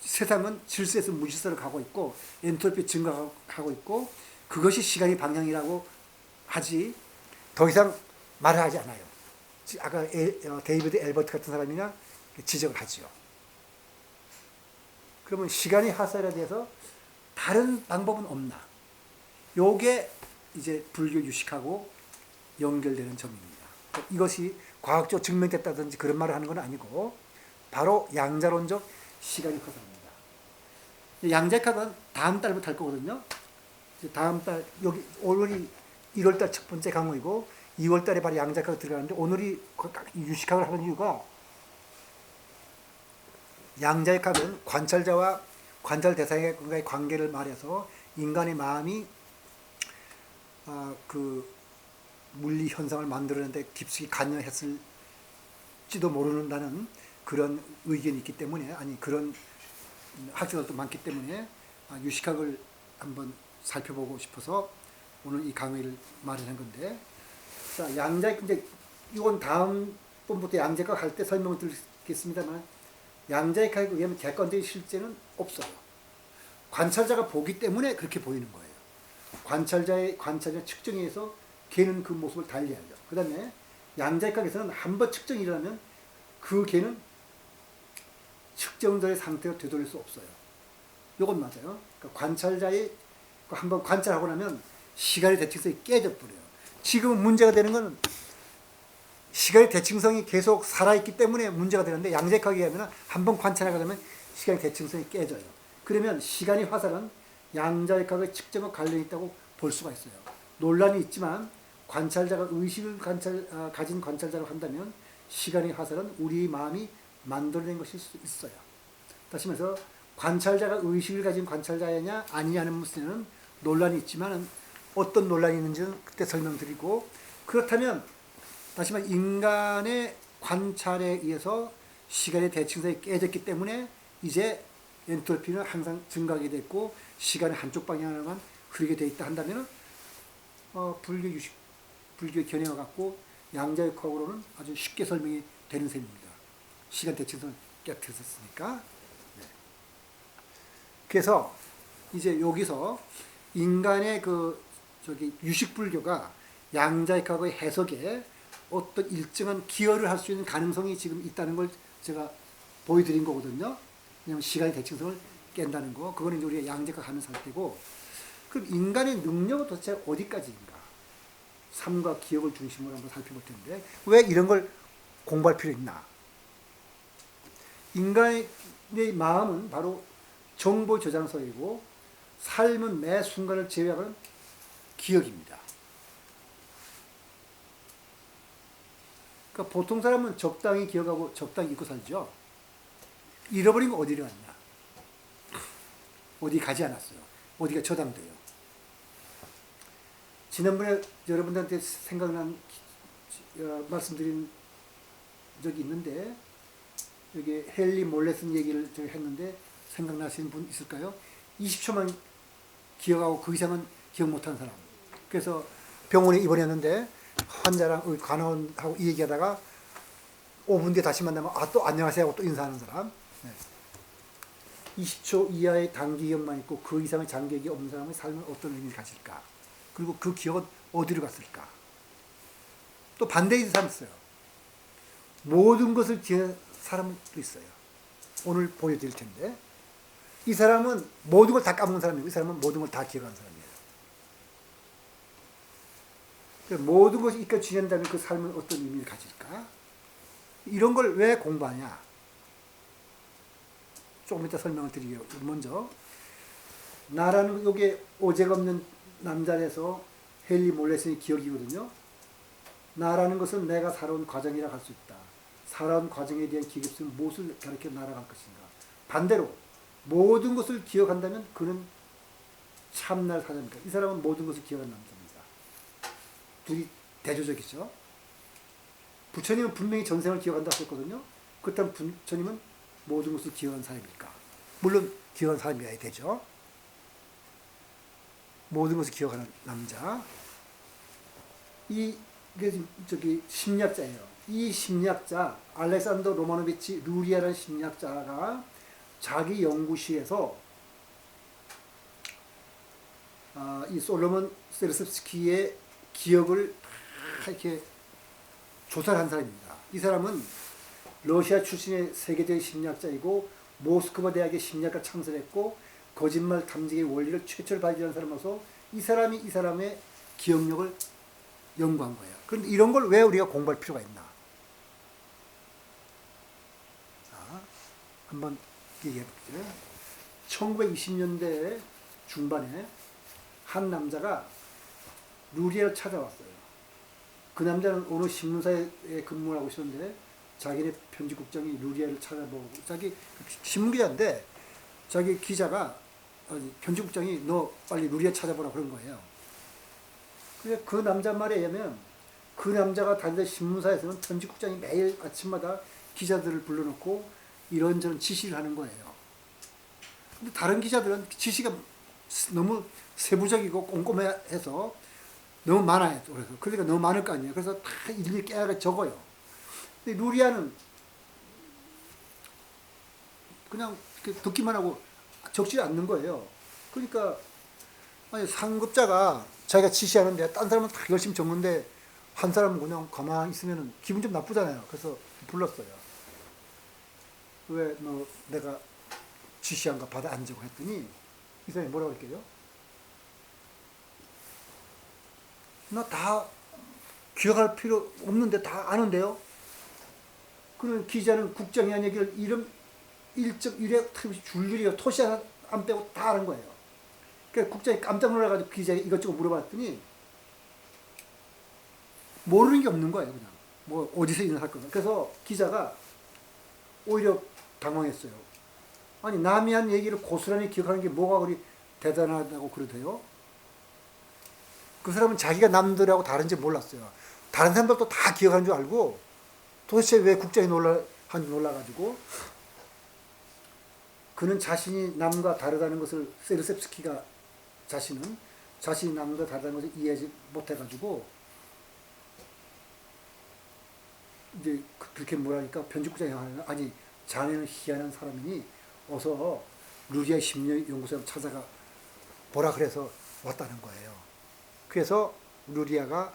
S1: 세상은 질서에서 무질서로 가고 있고 엔트로피 증가하고 있고 그것이 시간의 방향이라고 하지 더 이상 말을 하지 않아요. 아까 데이비드 엘버트 같은 사람이나 지적을 하지요. 그러면 시간의 화살에 대해서 다른 방법은 없나? 요게 이제 불교 유식하고 연결되는 점입니다. 이것이 과학적으로 증명됐다든지 그런 말을 하는 건 아니고 바로 양자론적 시간이 허사입니다. 양자역학은 다음 달부터 할 거거든요. 다음 달 여기 오늘이 1월 달 첫 번째 강의고 2월 달에 바로 양자역학이 들어가는데 오늘이 유식학을 하는 이유가 양자역학은 관찰자와 관찰 대상과의 관계를 말해서 인간의 마음이 그 물리 현상을 만들어내는데 깊숙이 관여했을지도 모른다는 그런 의견이 있기 때문에 아니 그런 학자들도 많기 때문에 유식학을 한번 살펴보고 싶어서 오늘 이 강의를 마련한 건데 자 양자역 이제 이건 다음 번부터 양자역 할 때 설명을 드리겠습니다만 양자역학에 의하면 객관적인 실제는 없어요. 관찰자가 보기 때문에 그렇게 보이는 거예요. 관찰자 측정에 의해서 개는 그 모습을 달리하죠. 그 다음에 양자역학에서는 한번 측정이 일어나면 그 개는 측정자의 상태가 되돌릴 수 없어요. 이건 맞아요. 그러니까 관찰자의 한번 관찰하고 나면 시간의 대칭성이 깨져버려요. 지금 문제가 되는 건 시간의 대칭성이 계속 살아있기 때문에 문제가 되는데 양자역학에 의하면 한번 관찰하게 되면 시간의 대칭성이 깨져요. 그러면 시간의 화살은 양자역학의 측정과 관련이 있다고 볼 수가 있어요. 논란이 있지만 관찰자가 의식을 가진 관찰자로 한다면 시간의 화살은 우리 마음이 만들어낸 것일 수 있어요. 다시 말해서 관찰자가 의식을 가진 관찰자냐 아니냐는 문제는 논란이 있지만 어떤 논란이 있는지는 그때 설명드리고 그렇다면 다시 말해 인간의 관찰에 의해서 시간의 대칭성이 깨졌기 때문에 이제 엔트로피는 항상 증가하게 됐고 시간이 한쪽 방향으로만 흐르게 돼 있다 한다면 불교 견해와 같고 양자역학으로는 아주 쉽게 설명이 되는 셈입니다. 시간 대칭성을 깨뜨렸으니까. 네. 그래서 이제 여기서 인간의 유식불교가 양자역학의 해석에 어떤 일정한 기여를 할 수 있는 가능성이 지금 있다는 걸 제가 보여드린 거거든요. 왜냐하면 시간의 대칭성을 깬다는 거. 그거는 이제 우리가 양자역학 하면서 할 테고. 그럼 인간의 능력은 도대체 어디까지인가? 삶과 기억을 중심으로 한번 살펴볼 텐데 왜 이런 걸 공부할 필요 있나? 인간의 마음은 바로 정보 저장소이고 삶은 매 순간을 제외하는 기억입니다. 그러니까 보통 사람은 적당히 기억하고 적당히 잊고 살죠. 잃어버린 거 어디로 갔냐? 어디 가지 않았어요. 어디가 저장돼요. 지난번에 여러분들한테 생각난 말씀드린 적이 있는데 여기 헨리 몰레슨 얘기를 제가 했는데 생각나시는 분 있을까요? 20초만 기억하고 그 이상은 기억 못하는 사람. 그래서 병원에 입원했는데 환자랑 간호원하고 이 얘기하다가 5분 뒤에 다시 만나면 또 안녕하세요 하고 또 인사하는 사람. 네. 20초 이하의 단기 기억만 있고 그 이상의 장기 기억이 없는 사람의 삶은 어떤 의미를 가질까? 그리고 그 기억은 어디로 갔을까? 또 반대의 사람 있어요. 모든 것을 기억하는 사람도 있어요. 오늘 보여드릴 텐데 이 사람은 모든 걸 다 까먹는 사람이고 이 사람은 모든 걸 다 기억하는 사람이에요. 모든 것이 이까지 지낸다면 그 삶은 어떤 의미를 가질까? 이런 걸 왜 공부하냐? 조금 이따 설명을 드리게요. 먼저 나라는 이게 오제가 없는 남자에서 헨리 몰레슨의 기억이거든요. 나라는 것은 내가 살아온 과정이라 할 수 있다. 살아온 과정에 대한 기억이 없으면 무엇을 가르쳐 나아갈 것인가. 반대로 모든 것을 기억한다면 그는 참날 사자입니다. 이 사람은 모든 것을 기억하는 남자입니다. 둘이 대조적이죠. 부처님은 분명히 전생을 기억한다고 했거든요. 그렇다면 부처님은 모든 것을 기억하는 사람일까? 물론 기억하는 사람이어야 되죠. 모든 것을 기억하는 남자. 이게 심리학자예요. 이 심리학자 알렉산더 로마노비치 루리아라는 심리학자가 자기 연구실에서 이 솔로몬 세르스키의 기억을 이렇게 조사를 한 사람입니다. 이 사람은 러시아 출신의 세계적인 심리학자이고 모스크바 대학의 심리학과 창설했고 거짓말 탐지기의 원리를 최초로 발견한 사람으로서 이 사람이 이 사람의 기억력을 연구한 거예요. 그런데 이런 걸 왜 우리가 공부할 필요가 있나? 자, 한번 얘기해 볼게요. 1920년대 중반에 한 남자가 루리에를 찾아왔어요. 그 남자는 어느 신문사에 근무를 하고 있었는데 자기네 편집국장이 루리에를 찾아보고 자기 신문기자인데 자기 기자가 편집국장이 너 빨리 루리에 찾아보라 그런 거예요. 그래서 그 남자 말에 의하면 그 남자가 다니던 신문사에서는 편집국장이 매일 아침마다 기자들을 불러놓고 이런저런 지시를 하는 거예요. 근데 다른 기자들은 지시가 너무 세부적이고 꼼꼼해서 너무 많아요. 그래서 그러니까 너무 많을 거 아니에요. 그래서 다 일일이 깨알같이 적어요. 근데 루리아는 그냥 듣기만 하고 적지 않는 거예요. 그러니까 아니 상급자가 자기가 지시하는데 딴 사람은 다 열심히 적는데 한 사람은 그냥 가만히 있으면 기분 좀 나쁘잖아요. 그래서 불렀어요. 왜 너 내가 지시한 거 받아 안 적어 했더니 이 사람이 뭐라고 할게요? 나 다 기억할 필요 없는데 다 아는데요? 그런 기자는 국장이 한 얘기를 이름, 일적, 일에 줄줄이 토시 하나 안 빼고 다 아는 거예요. 그래서 국장이 깜짝 놀라가지고 기자에게 이것저것 물어봤더니 모르는 게 없는 거예요, 그냥. 뭐, 어디서 일어날 거다. 그래서 기자가 오히려 당황했어요. 아니, 남이 한 얘기를 고스란히 기억하는 게 뭐가 그리 대단하다고 그러대요? 그 사람은 자기가 남들하고 다른지 몰랐어요. 다른 사람들도 다 기억하는 줄 알고 도대체 왜 국장이 한지 놀라가지고 그는 자신이 남과 다르다는 것을 세르셉스키가 자신이 남과 다르다는 것을 이해하지 못해가지고 이제 그렇게 뭐라니까 편집국장이 하는 아니 자네는 희한한 사람이니 어서 루리아 심리연구소에 찾아가 보라 그래서 왔다는 거예요. 그래서 루리아가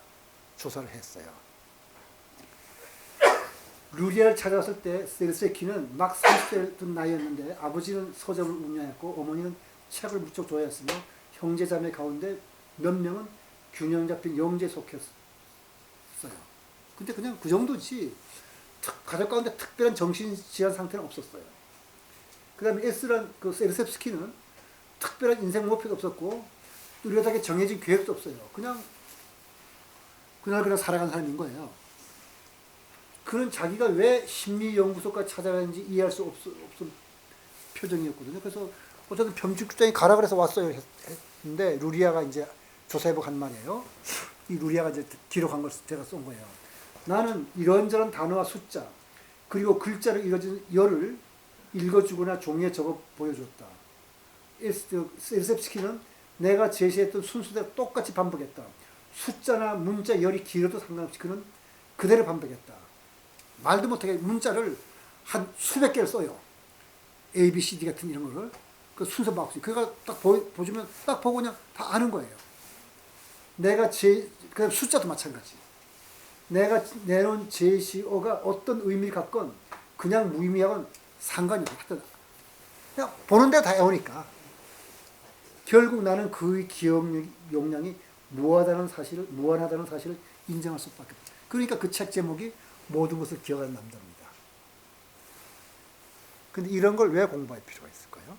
S1: 조사를 했어요. 루리아를 찾아왔을 때 세르세키는 막 30대 된 나이였는데 아버지는 서점을 운영했고 어머니는 책을 무척 좋아했으며 형제 자매 가운데 몇 명은 균형 잡힌 영재에 속했어요. 근데 그냥 그 정도지 가족 가운데 특별한 정신질환 상태는 없었어요. 그 다음에 에스란 그 세르셉스키는 특별한 인생 목표도 없었고 뚜렷하게 정해진 계획도 없어요. 그냥 살아간 사람인 거예요. 그는 자기가 왜 심리연구소까지 찾아가는지 이해할 수 없은 표정이었거든요. 그래서 어쨌든 편집국장이 가라 그래서 왔어요 했는데 루리아가 이제 조사해보고 한 말이에요. 이 루리아가 이제 기록한 걸 제가 쏜 거예요. 나는 이런저런 단어와 숫자 그리고 글자로 이루어진 열을 읽어주거나 종이에 적어 보여줬다. 에르셉스키는 내가 제시했던 순서대로 똑같이 반복했다. 숫자나 문자 열이 길어도 상관없이 그는 그대로 반복했다. 말도 못하게 문자를 한 수백 개를 써요. A, B, C, D 같은 이런 거를. 그 순서 막, 그가 딱 보여주면 딱 보고 그냥 다 아는 거예요. 그 숫자도 마찬가지. 내가 내놓은 제시어가 어떤 의미를 갖건 그냥 무의미하건 상관이 없다. 그냥 보는 데 다 외우니까. 결국 나는 그의 기억 용량이 무한하다는 사실을 인정할 수밖에 없다. 그러니까 그 책 제목이 모든 것을 기억하는 남자입니다. 근데 이런 걸 왜 공부할 필요가 있을까요?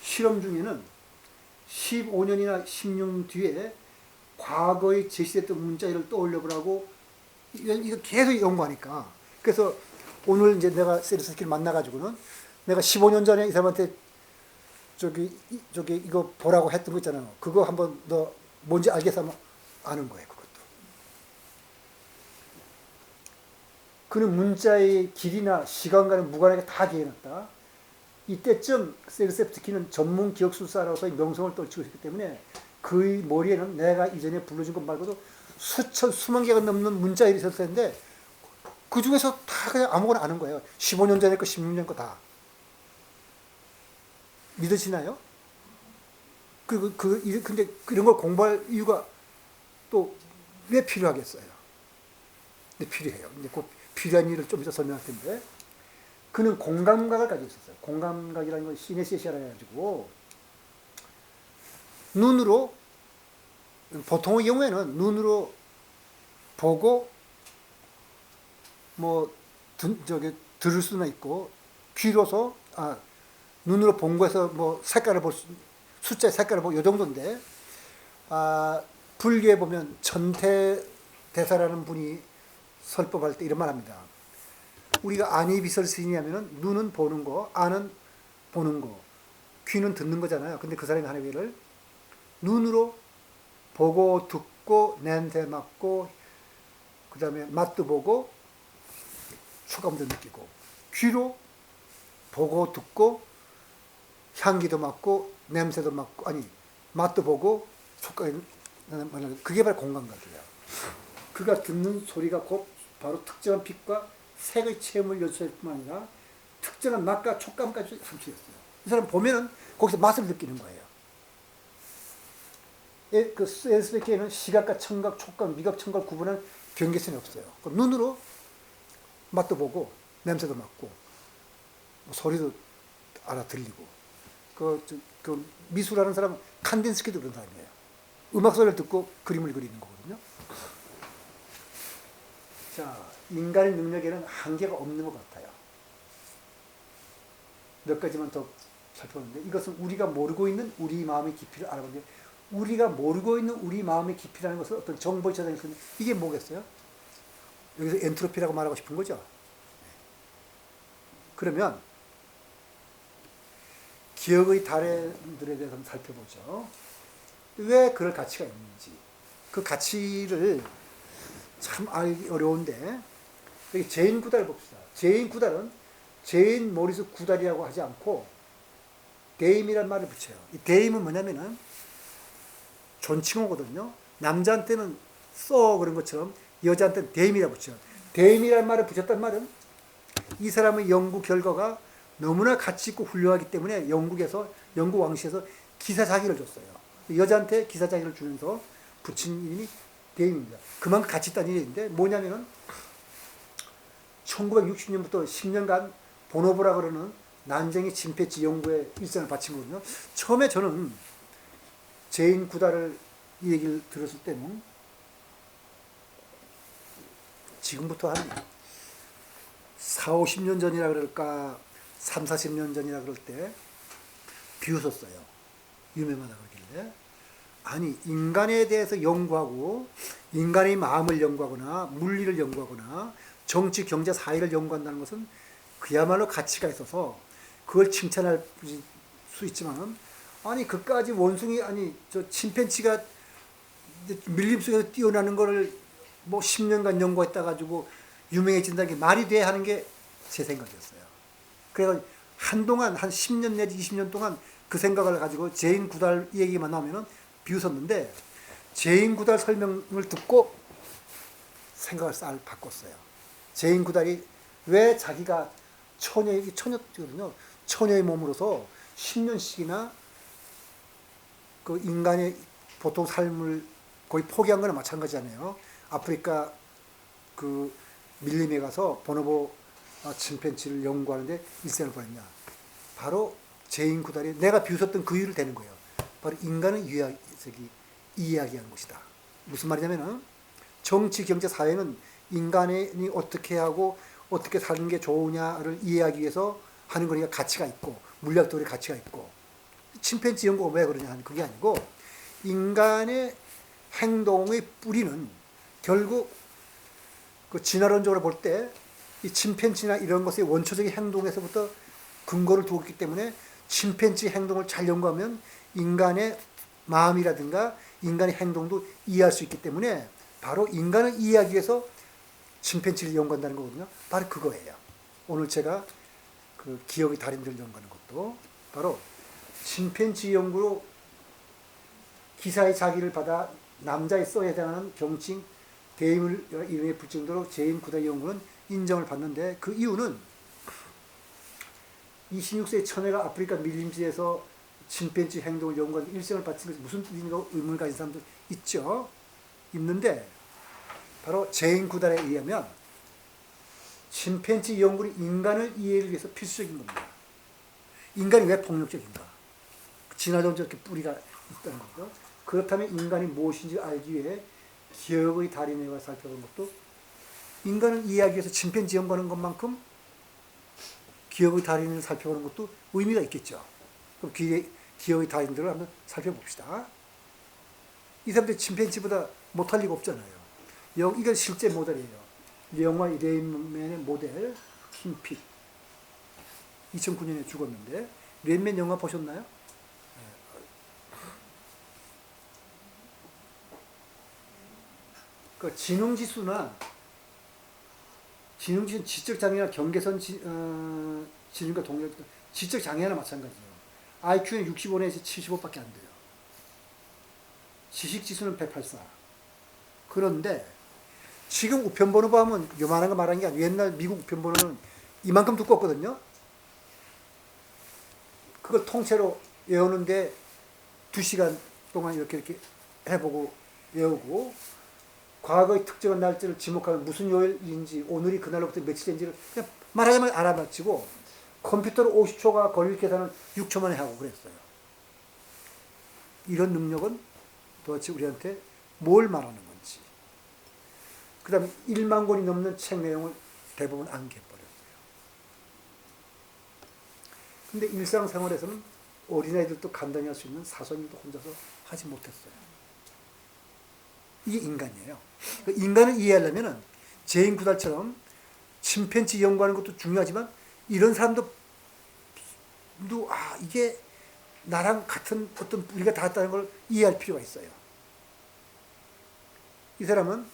S1: 실험 중에는 15년이나 16년 뒤에 과거에 제시됐던 문자를 떠올려보라고 이거 계속 연구하니까. 그래서 오늘 이제 내가 세르스키를 만나가지고는 내가 15년 전에 이 사람한테 저기 이거 보라고 했던 거 있잖아요. 그거 한번 너 뭔지 알겠어 하면 아는 거예요. 그것도. 그는 문자의 길이나 시간과는 무관하게 다 기해놨다. 이때쯤 세르셉스키는 전문 기억술사로서의 명성을 떨치고 있기 때문에 그의 머리에는 내가 이전에 불러준 것 말고도 수만 개가 넘는 문자일이 있었을 텐데 그 중에서 다 그냥 아무거나 아는 거예요. 15년 전에 거, 16년 거 다. 믿으시나요? 근데 이런 걸 공부할 이유가 또 왜 필요하겠어요? 근데 필요해요. 근데 그 필요한 일을 좀 이따 설명할 텐데, 그는 공감각을 가지고 있었어요. 공감각이라는 건 시네시시아라 해가지고, 눈으로 보통의 경우에는 눈으로 보고 뭐 들을 수는 있고 귀로서 눈으로 본 거에서 뭐 색깔을 볼 숫자 색깔을 보고 이 정도인데 불교에 보면 천태대사라는 분이 설법할 때 이런 말합니다. 우리가 안이비설 스님이 하면은 눈은 보는 거, 안은 보는 거, 귀는 듣는 거잖아요. 근데 그 사람이 하는 얘기를 눈으로 보고 듣고 냄새 맡고 그 다음에 맛도 보고 촉감도 느끼고 귀로 보고 듣고 향기도 맡고 냄새도 맡고 맛도 보고 촉감 그게 바로 공감각이에요. 그가 듣는 소리가 곧 바로 특정한 빛과 색의 체험을 연출할 뿐만 아니라 특정한 맛과 촉감까지 함수였어요. 이 사람 보면은 거기서 맛을 느끼는 거예요. 그 SBK는 시각과 청각, 촉감, 미각, 청각을 구분하는 경계선이 없어요. 눈으로 맛도 보고 냄새도 맡고 소리도 알아들리고 그 미술하는 사람은 칸딘스키도 그런 사람이에요. 음악 소리를 듣고 그림을 그리는 거거든요. 자, 인간의 능력에는 한계가 없는 것 같아요. 몇 가지만 더 살펴보는데 이것은 우리가 모르고 있는 우리 마음의 깊이를 알아보는데 우리가 모르고 있는 우리 마음의 깊이라는 것은 어떤 정보의 저장이 있는데 이게 뭐겠어요? 여기서 엔트로피라고 말하고 싶은 거죠. 그러면 기억의 달인들에 대해서 한번 살펴보죠. 왜 그럴 가치가 있는지. 그 가치를 참 알기 어려운데 여기 제인 구달을 봅시다. 제인 구달은 제인 모리스 구달이라고 하지 않고 데임이란 말을 붙여요. 이 데임은 뭐냐면은 존칭어거든요. 남자한테는 써 그런 것처럼 여자한테는 데임이라고 붙여요. 데임이란 말을 붙였단 말은 이 사람의 연구 결과가 너무나 가치 있고 훌륭하기 때문에 영국 왕실에서 기사자기를 줬어요. 여자한테 기사자기를 주면서 붙인 이름이 데임입니다. 그만큼 가치 있다는 얘기인데 뭐냐면은 1960년부터 10년간 보노보라 그러는 난쟁이 침팬지 연구에 일생을 바친 거거든요. 처음에 저는 제인 구달을 이 얘기를 들었을 때는 지금부터 한 4, 50년 전이라 그럴까 3, 40년 전이라 그럴 때 비웃었어요. 유명하다 그러길래 아니 인간에 대해서 연구하고 인간의 마음을 연구하거나 물리를 연구하거나 정치, 경제, 사회를 연구한다는 것은 그야말로 가치가 있어서 그걸 칭찬할 수 있지만 아니 그까지 원숭이 저 침팬지가 밀림 속에서 뛰어나는 거를 뭐 10년간 연구했다 가지고 유명해진다는 게 말이 돼 하는 게 제 생각이었어요. 그래서 한동안 한 10년 내지 20년 동안 그 생각을 가지고 제인 구달 얘기만 나오면은 비웃었는데 제인 구달 설명을 듣고 생각을 싹 바꿨어요. 제인 구달이 왜 자기가 처녀거든요. 처녀의 몸으로서 10년씩이나 그 인간의 보통 삶을 거의 포기한 거나 마찬가지잖아요. 아프리카 그 밀림에 가서 보노보 침팬지를 연구하는데 일생을 보냈냐. 바로 제인 구달이 내가 비웃었던 그 이유를 대는 거예요. 바로 인간을 이야기하는 것이다. 무슨 말이냐면은 정치, 경제, 사회는 인간이 어떻게 하고 어떻게 사는 게 좋으냐를 이해하기 위해서 하는 거니까 가치가 있고 물리학적으로 가치가 있고 침팬지 연구가 왜 그러냐 하는 그게 아니고 인간의 행동의 뿌리는 결국 그 진화론적으로 볼 때 이 침팬지나 이런 것의 원초적인 행동에서부터 근거를 두고 있기 때문에 침팬지 행동을 잘 연구하면 인간의 마음이라든가 인간의 행동도 이해할 수 있기 때문에 바로 인간을 이해하기 위해서 침팬지를 연구한다는 거거든요. 바로 그거예요. 오늘 제가 그 기억의 달인들을 연구하는 것도 바로 침팬지 연구로 기사의 자기를 받아 남자의 써에 해당하는 경칭 대임을 이름에 붙일 정도로 제인 구달 연구는 인정을 받는데 그 이유는 26세의 처녀가 아프리카 밀림지에서 침팬지 행동을 연구하는 일생을 바친 것이 무슨 뜻인가 의문을 가진 사람도 있죠. 있는데 바로 제인 구달에 의하면 침팬지 연구는 인간을 이해하기 위해서 필수적인 겁니다. 인간이 왜 폭력적인가? 진화론적 이렇게 뿌리가 있다는 거죠. 그렇다면 인간이 무엇인지 알기 위해 기억의 달인에 살펴보는 것도, 인간을 이해하기 위해서 침팬지 연구하는 것만큼 기억의 달인을 살펴보는 것도 의미가 있겠죠. 그럼 기억의 달인들을 한번 살펴봅시다. 이 사람들 침팬지보다 못할 리가 없잖아요. 이건 실제 모델이에요. 영화 레인맨의 모델 킹핏. 2009년에 죽었는데, 레인맨 영화 보셨나요? 그 지능지수는 지적장애나 경계선 지능과 동력, 지적장애나 마찬가지예요. IQ는 65에서 75밖에 안 돼요. 지식지수는 184. 그런데 지금 우편번호 보면 요만한 거 말하는 게 아니고, 옛날 미국 우편번호는 이만큼 두껍거든요. 그걸 통째로 외우는데 2시간 동안 이렇게 해보고 외우고, 과거의 특정한 날짜를 지목하면 무슨 요일인지, 오늘이 그날로부터 며칠인지를 그냥 말하자면 알아맞히고, 컴퓨터로 50초가 걸릴 계산은 6초 만에 하고 그랬어요. 이런 능력은 도대체 우리한테 뭘 말하는 건지. 그 다음에 1만 권이 넘는 책 내용을 대부분 암기해버렸어요. 근데 일상생활에서는 어린아이들도 간단히 할 수 있는 사소님도 혼자서 하지 못했어요. 이게 인간이에요. 인간을 이해하려면 제인 구달처럼 침팬지 연구하는 것도 중요하지만, 이런 사람도 이게 나랑 같은 어떤 우리가 다 있다는 걸 이해할 필요가 있어요. 이 사람은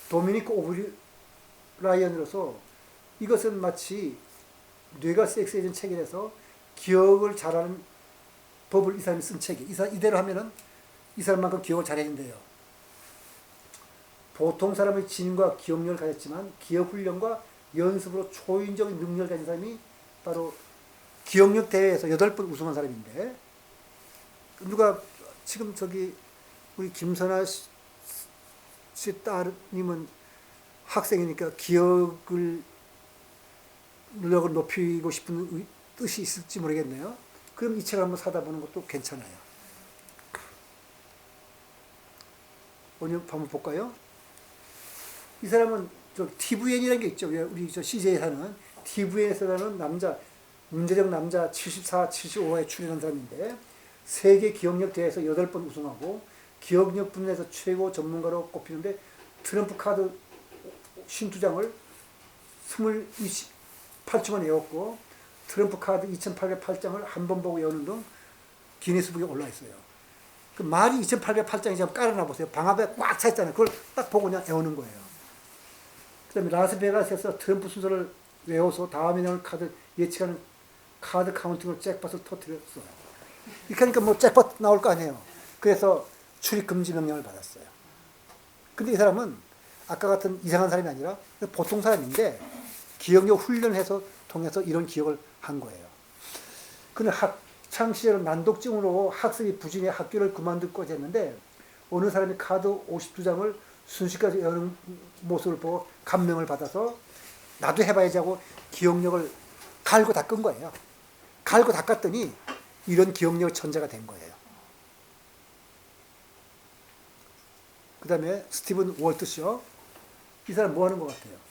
S1: 도미니크 오브라이언으로서 이것은 마치 뇌가 섹스해진 책이라서 기억을 잘하는 법을 이 사람이 쓴 책이, 이대로 하면은 이 사람만큼 기억을 잘해진대요. 보통 사람의 지능과 기억력을 가졌지만 기억 훈련과 연습으로 초인적인 능력을 가진 사람이 바로 기억력 대회에서 8번 우승한 사람인데, 누가 지금 우리 김선아 씨 딸님은 학생이니까 기억을 능력을 높이고 싶은 뜻이 있을지 모르겠네요. 그럼 이 책을 한번 사다 보는 것도 괜찮아요. 오늘 한번 볼까요? 이 사람은 TVN이라는 게 있죠. 우리 CJ에 사는 TVN에서 사는 남자, 문제적 남자 74, 75화에 출연한 사람인데, 세계 기억력 대회에서 8번 우승하고 기억력 분야에서 최고 전문가로 꼽히는데, 트럼프 카드 52장을 28초 만에 외웠고, 트럼프 카드 2808장을 한 번 보고 외우는 등 기네스북에 올라 있어요. 그 말이 2808장이 지금 깔아놔 보세요. 방 앞에 꽉 차 있잖아요. 그걸 딱 보고 그냥 외우는 거예요. 그 다음에 라스베가스에서 트럼프 순서를 외워서 다음에 나올 카드 예측하는 카드 카운팅으로 잭팟을 터뜨렸어요. 이렇게 하니까 뭐 잭팟 나올 거 아니에요. 그래서 출입 금지 명령을 받았어요. 근데 이 사람은 아까 같은 이상한 사람이 아니라 보통 사람인데, 기억력 훈련해서 통해서 이런 기억을 한 거예요. 그는 학창 시절 난독증으로 학습이 부진해 학교를 그만두고자 했는데, 어느 사람이 카드 52장을 순식간에 여는 모습을 보고 감명을 받아서 나도 해봐야지 하고 기억력을 갈고 닦은 거예요. 갈고 닦았더니 이런 기억력 천재가 된 거예요. 그 다음에 스티븐 월트쇼. 이 사람 뭐 하는 것 같아요?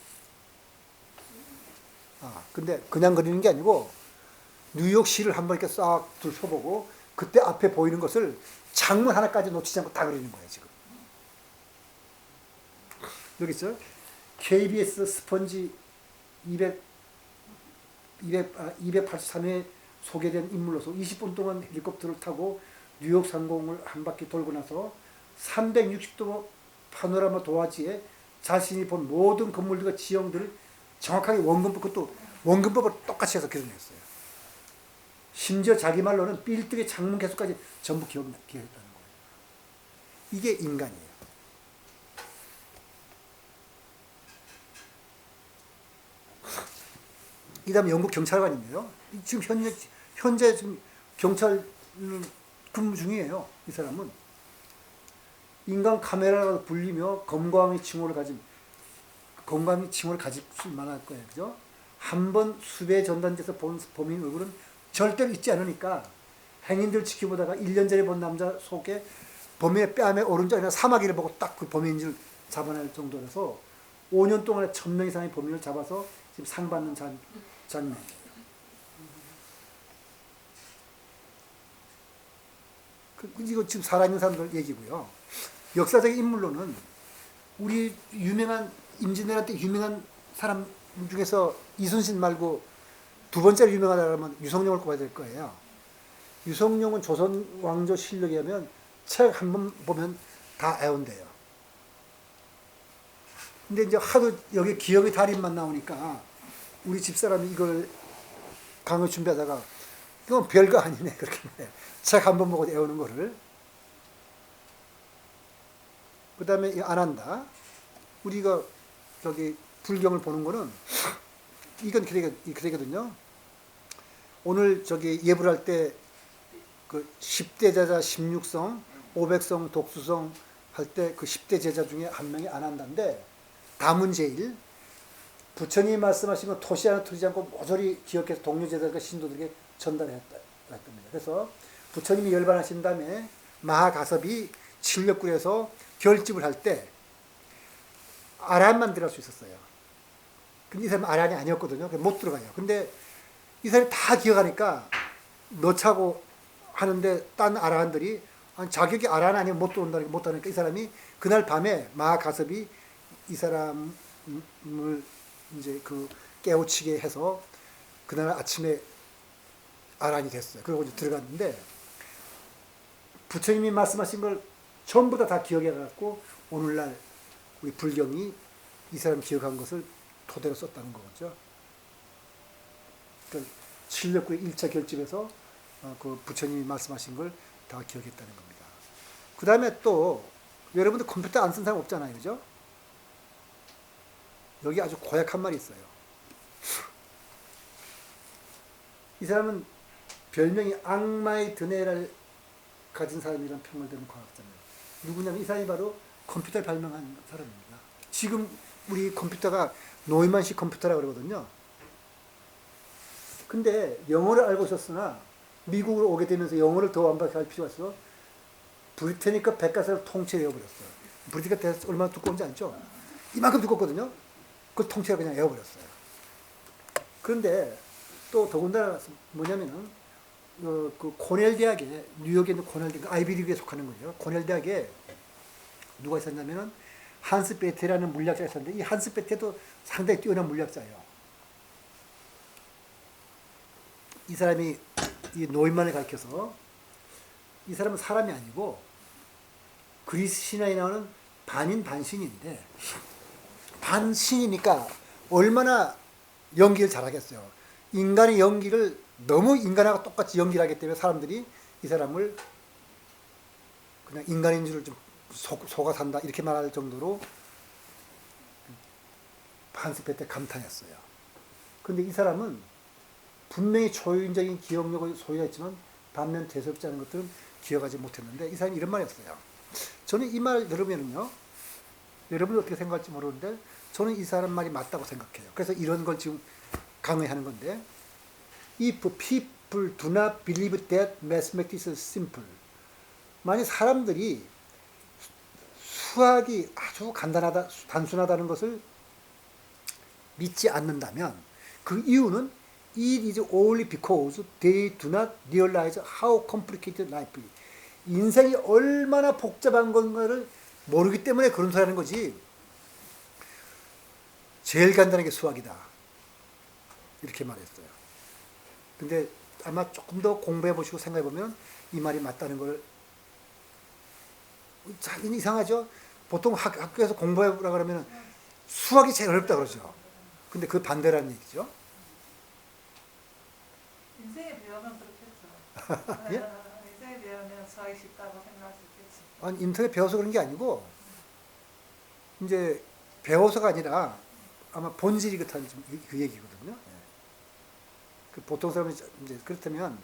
S1: 근데 그냥 그리는 게 아니고 뉴욕시를 한번 이렇게 싹 둘러보고 그때 앞에 보이는 것을 장문 하나까지 놓치지 않고 다 그리는 거예요, 지금. 여기 있어요. KBS 스펀지 283회 소개된 인물로서 20분 동안 헬리콥터를 타고 뉴욕 상공을 한 바퀴 돌고 나서 360도 파노라마 도화지에 자신이 본 모든 건물들과 지형들을 정확하게 그것도 원근법을 똑같이 해서 그려냈어요. 심지어 자기 말로는 빌딩의 창문 개수까지 전부 기억했다는 거예요. 이게 인간이에요. 이 다음에 영국 경찰관인데요. 지금 현재 지금 경찰 근무 중이에요. 이 사람은 인간 카메라라고 불리며 검거함의 칭호를 가질 수 만할 거예요. 그죠? 한 번 수배 전단지에서 본 범인 얼굴은 절대로 잊지 않으니까 행인들 지켜보다가 1년 전에 본 남자 속에 범인의 뺨의 오른쪽이나 사마귀를 보고 딱 그 범인을 잡아낼 정도라서 5년 동안에 1000명 이상의 범인을 잡아서 지금 상 받는 장면. 이거 지금 살아있는 사람들 얘기고요. 역사적인 인물로는 우리 유명한 임진왜란 때 유명한 사람 중에서 이순신 말고 두 번째로 유명하다면 유성룡을 꼽아야 될 거예요. 유성룡은 조선 왕조 실력에 하면 책 한 번 보면 다 애운대요. 근데 이제 하도 여기 기억의 달인만 나오니까 우리 집사람이 이걸 강의 준비하다가 이건 별거 아니네 그렇게 책 한 번 보고 애우는 거를. 그 다음에 안 한다. 우리가 저기 불경을 보는 거는 이건 그래거든요. 오늘 저기 예불 할 때 그 10대 제자 16성, 500성 독수성 할 때 그 10대 제자 중에 한 명이 안 한다인데 다문제일 부처님이 말씀하신 건 토시 하나 틀리지 않고 모조리 기억해서 동료 제자들과 신도들에게 전달했답니다. 그래서 부처님이 열반하신 다음에 마하가섭이 칠력굴에서 결집을 할 때 아란만 들어갈 수 있었어요. 근데 이 사람은 아란이 아니었거든요. 못 들어가요. 근데 이 사람이 다 기억하니까 넣자고 하는데 딴 아란들이 자격이 아란 아니면 못 들어온다니까 못 하니까 이 사람이 그날 밤에 마하가섭이 이 사람을 이제 그 깨우치게 해서 그날 아침에 아란이 됐어요. 그리고 이제 들어갔는데 부처님이 말씀하신 걸 전부 다 기억해갖고 오늘날 우리 불경이 이 사람 기억한 것을 토대로 썼다는 거죠. 그러니까 769의 1차 결집에서 그 부처님이 말씀하신 걸 다 기억했다는 겁니다. 그 다음에 또 여러분들 컴퓨터 안 쓴 사람 없잖아요. 그죠? 여기 아주 고약한 말이 있어요. 이 사람은 별명이 악마의 드네를 가진 사람이라는 평을 듣는 과학자입니다. 누구냐면 이 사람이 바로 컴퓨터를 발명한 사람입니다. 지금 우리 컴퓨터가 노이만식 컴퓨터라고 그러거든요. 근데 영어를 알고 있었으나 미국으로 오게 되면서 영어를 더 완벽할 필요가 있어 브리테니카 백과사를 통째해버렸어요. 브리테니카 대사 얼마나 두꺼운지 알죠? 이만큼 두껍거든요. 그걸 통째로 그냥 에워버렸어요. 그런데 또 더군다나 뭐냐면은 그 코넬 대학에 뉴욕에 있는 코넬 대학 아이비리그에 속하는 거죠. 코넬 대학에 누가 있었냐면은 한스 베테라는 물리학자가 있었는데 이 한스 베테도 상당히 뛰어난 물리학자예요. 이 사람이 이 노이만을 가르쳐서 이 사람은 사람이 아니고 그리스 신화에 나오는 반인 반신인데 반신이니까 얼마나 연기를 잘하겠어요. 인간의 연기를 너무 인간하고 똑같이 연기를 하기 때문에 사람들이 이 사람을 그냥 인간인 줄을 좀 속아 산다 이렇게 말할 정도로 한스 베테 감탄했어요. 그런데 이 사람은 분명히 초인적인 기억력을 소유했지만 반면 대수롭지 않은 것들은 기억하지 못했는데 이 사람이 이런 말이었어요. 저는 이 말 들으면요, 여러분이 어떻게 생각할지 모르는데 저는 이 사람 말이 맞다고 생각해요. 그래서 이런 걸 지금 강의하는 건데 If people do not believe that mathematics is simple 만약 사람들이 수학이 아주 간단하다, 단순하다는 것을 믿지 않는다면 그 이유는 It is only because they do not realize how complicated life is. 인생이 얼마나 복잡한 건가를 모르기 때문에 그런 소리 하는 거지. 제일 간단한 게 수학이다. 이렇게 말했어요. 근데 아마 조금 더 공부해 보시고 생각해 보면 이 말이 맞다는 걸 이상하죠? 보통 학교에서 공부해 보라 그러면 수학이 제일 어렵다 그러죠. 근데 그 반대라는 얘기죠.
S2: 인생에 배우면 그렇겠죠.
S1: 예?
S2: 인생에 배우면 수학이 쉽다고 생각할 수 있겠지.
S1: 아니, 인터넷 배워서 그런 게 아니고, 이제 배워서가 아니라 아마 본질이 그렇다는 그 얘기거든요. 예. 그 보통 사람이 이제 그렇다면,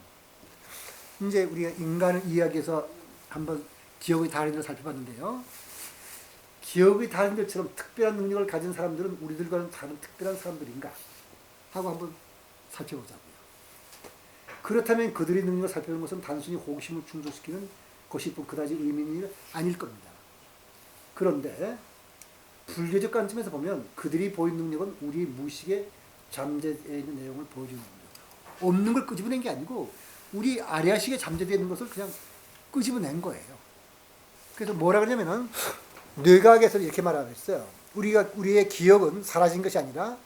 S1: 이제 우리가 인간을 이야기해서 한번 기억의 달인을 살펴봤는데요. 기억의 달인들처럼 특별한 능력을 가진 사람들은 우리들과는 다른 특별한 사람들인가? 하고 한번 살펴보자고요. 그렇다면 그들의 능력을 살펴보는 것은 단순히 호기심을 충족시키는 것이 그다지 의미는 아닐 겁니다. 그런데 불교적 관점에서 보면 그들이 보인 능력은 우리 무의식의 잠재되어 있는 내용을 보여주는 겁니다. 없는 걸 끄집어낸 게 아니고 우리 아리아식에 잠재되어 있는 것을 그냥 끄집어낸 거예요. 그래서 뭐라 그러냐면은 뇌과학에서 이렇게 말하고 있어요. 우리의 기억은 사라진 것이 아니라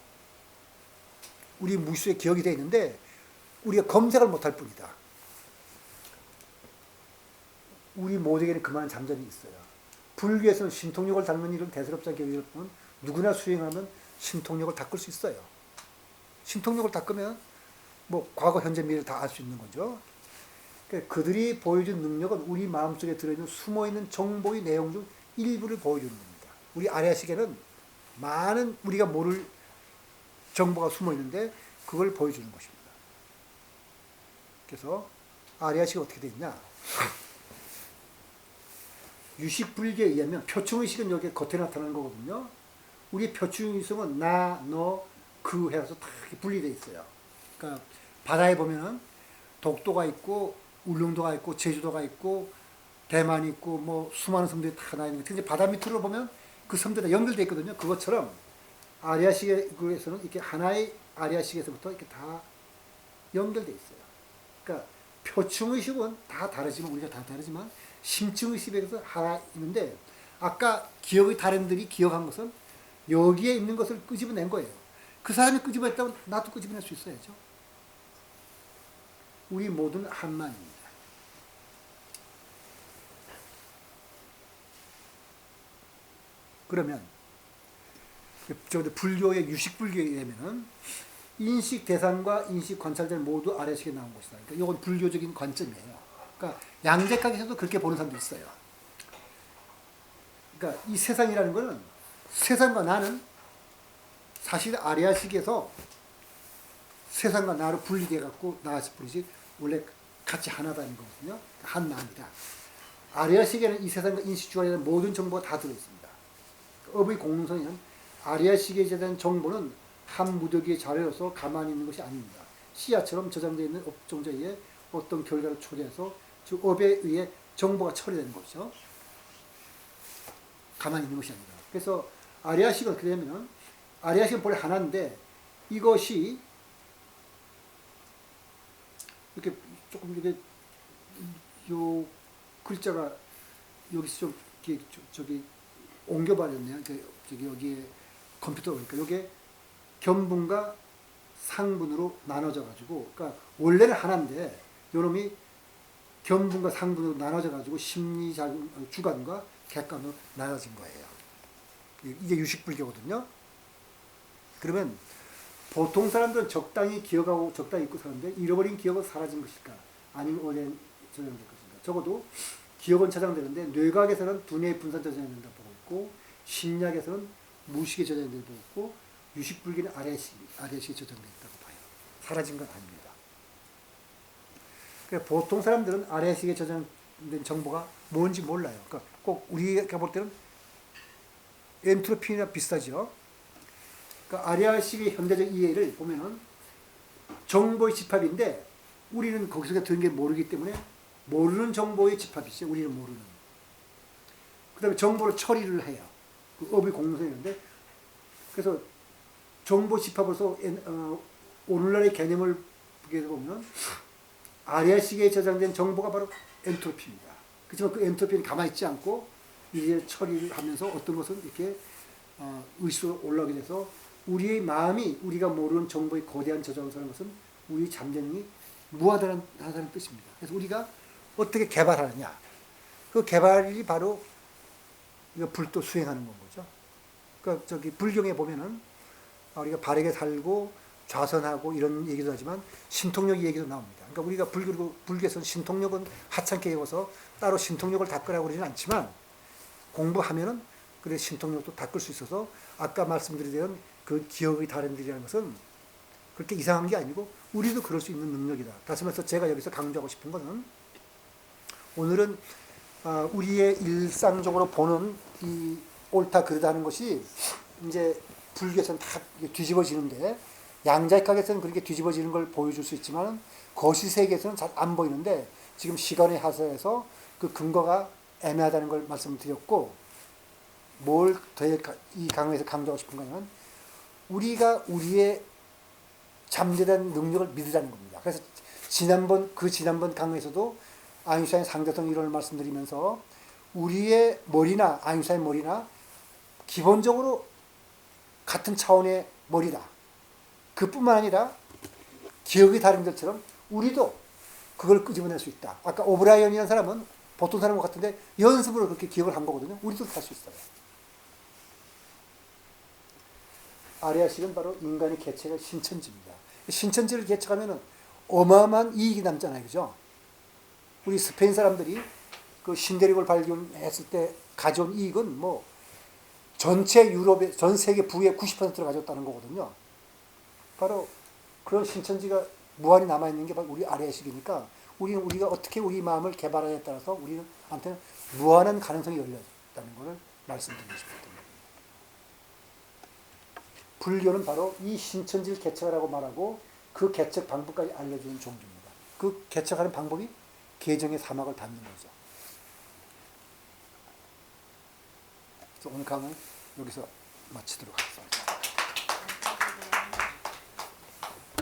S1: 우리 무의식에 기억이 되어 있는데 우리가 검색을 못할 뿐이다. 우리 모두에게는 그만한 잠재력이 있어요. 불교에서는 신통력을 닦는 일은 대수롭지 않게 여길 뿐 누구나 수행하면 신통력을 닦을 수 있어요. 신통력을 닦으면 뭐 과거, 현재, 미래를 다 알 수 있는 거죠. 그러니까 그들이 보여준 능력은 우리 마음속에 들어있는 숨어있는 정보의 내용 중 일부를 보여주는 겁니다. 우리 아리아식에는 많은 우리가 모를 정보가 숨어있는데 그걸 보여주는 것입니다. 그래서 아리아식이 어떻게 되어 있냐. 유식불교에 의하면 표충의식은 여기 겉에 나타나는 거거든요. 우리 표충의식은 나, 너, 그 해서 다 이렇게 분리되어 있어요. 그러니까 바다에 보면은 독도가 있고 울릉도가 있고 제주도가 있고 대만이 있고 뭐 수많은 섬들이 다 나 있는 거. 근데 바다 밑으로 보면 그 섬들이 다 연결되어 있거든요. 그것처럼 아리아식에서는 이렇게 하나의 아리아식에서부터 이렇게 다 연결되어 있어요. 그러니까 표충의식은 다 다르지만 우리가 다 다르지만 심층의식에서 하나 있는데 아까 기억의 달인들이 기억한 것은 여기에 있는 것을 끄집어낸 거예요. 그 사람이 끄집어냈다면 나도 끄집어낼 수 있어야죠. 우리 모두는 한만입니다. 그러면 불교의 유식불교에 의하면은 인식 대상과 인식 관찰자 모두 아래식에 나온 것이다. 그러니까 이건 불교적인 관점이에요. 그러니까 양재학에서도 그렇게 보는 사람도 있어요. 그러니까 이 세상이라는 것은 세상과 나는 사실 아리아식에서 세상과 나로 분리돼 갖고 나와서 부르지 원래 같이 하나다는 거거든요. 한 마음이다. 아리아식에는 이 세상과 인식주관에 대한 모든 정보가 다 들어있습니다. 업의 공능성에는 아리아식에 대한 정보는 한 무더기의 자료로서 가만히 있는 것이 아닙니다. 씨앗처럼 저장되어 있는 업종자의 어떤 결과를 초래해서 즉 업에 의해 정보가 처리되는 거죠. 가만히 있는 것이 아니라. 그래서 아리아식은 어떻게 되냐면 아리아식은 본래 하나인데 이것이 이렇게 조금 이렇게 요 글자가 여기서 좀 이렇게 저기 옮겨버렸네요. 저기 여기에 컴퓨터가 그러니까 이게 견분과 상분으로 나눠져 가지고 그러니까 원래는 하나인데 요놈이 견분과 상분으로 나눠져 가지고 심리 주관과 객관으로 나눠진 거예요. 이게 유식불교거든요. 그러면 보통 사람들은 적당히 기억하고 적당히 잊고 사는데 잃어버린 기억은 사라진 것일까? 아니면 어디에 저장될 것인가? 적어도 기억은 저장되는데 뇌과학에서는 두뇌의 분산 저장된다고 보고 있고 심리학에서는 무의식에 저장된다고 보고 있고 유식불교는 아래식에 저장된다고 봐요. 사라진 건 아닙니다. 그러니까 보통 사람들은 아래식에 저장된 정보가 뭔지 몰라요. 그러니까 꼭 우리가 볼 때는 엔트로피나 비슷하죠. 그러니까 아리아식의 현대적 이해를 보면은 정보의 집합인데 우리는 거기서 들은 게 모르기 때문에 모르는 정보의 집합이죠. 우리는 모르는. 그 다음에 정보를 처리를 해요. 그 업의 공동성인데 그래서 정보 집합으로서 오늘날의 개념을 보게 보면 아리아식에 저장된 정보가 바로 엔트로피입니다. 그렇지만 그 엔트로피는 가만히 있지 않고 이제 처리를 하면서 어떤 것은 이렇게 의식으로 올라오게 돼서 우리의 마음이 우리가 모르는 정보의 거대한 저장을 하는 것은 우리 잠재능이 무하다는 뜻입니다. 그래서 우리가 어떻게 개발하느냐. 그 개발이 바로 불도 수행하는 건 거죠. 그러니까 저기 불경에 보면은 우리가 바르게 살고 좌선하고 이런 얘기도 하지만 신통력 얘기도 나옵니다. 그러니까 우리가 불교에서는 신통력은 하찮게 여겨서 따로 신통력을 닦으라고 그러지는 않지만 공부하면은 그래 신통력도 닦을 수 있어서 아까 말씀드린 그 기억의 달인들이라는 것은 그렇게 이상한 게 아니고 우리도 그럴 수 있는 능력이다. 다시 말해서 제가 여기서 강조하고 싶은 것은 오늘은 우리의 일상적으로 보는 이 옳다 그르다는 것이 이제 불교에서는 다 뒤집어지는데 양자역학에서는 그렇게 뒤집어지는 걸 보여줄 수 있지만 거시세계에서는 잘 안 보이는데 지금 시간의 하서에서 그 근거가 애매하다는 걸 말씀드렸고, 뭘 더 이 강의에서 강조하고 싶은 거냐면 우리가 우리의 잠재된 능력을 믿으라는 겁니다. 그래서 지난번 강의에서도 아인슈타인 상대성 이론을 말씀드리면서 우리의 머리나 아인슈타인 머리나 기본적으로 같은 차원의 머리다. 그뿐만 아니라 기억이 다른 것처럼 우리도 그걸 끄집어낼 수 있다. 아까 오브라이언이라는 사람은 보통 사람 같은데 연습으로 그렇게 기억을 한 거거든요. 우리도 할 수 있어요. 아리아식은 바로 인간의 개척의 신천지입니다. 신천지를 개척하면 어마어마한 이익이 남잖아요. 그죠? 우리 스페인 사람들이 그 신대륙을 발견했을 때 가져온 이익은 뭐 전체 유럽의, 전 세계 부의 90%를 가졌다는 거거든요. 바로 그런 신천지가 무한히 남아있는 게 바로 우리 아리아식이니까 우리가 어떻게 우리 마음을 개발하냐에 따라서 우리한테는 무한한 가능성이 열려있다는 것을 말씀드리고 싶습니다. 불교는 바로 이 신천지를 개척하라고 말하고 그 개척 방법까지 알려주는 종교입니다. 그 개척하는 방법이 개정의 사막을 닫는 거죠. 그래서 오늘 강의 여기서 마치도록 하겠습니다.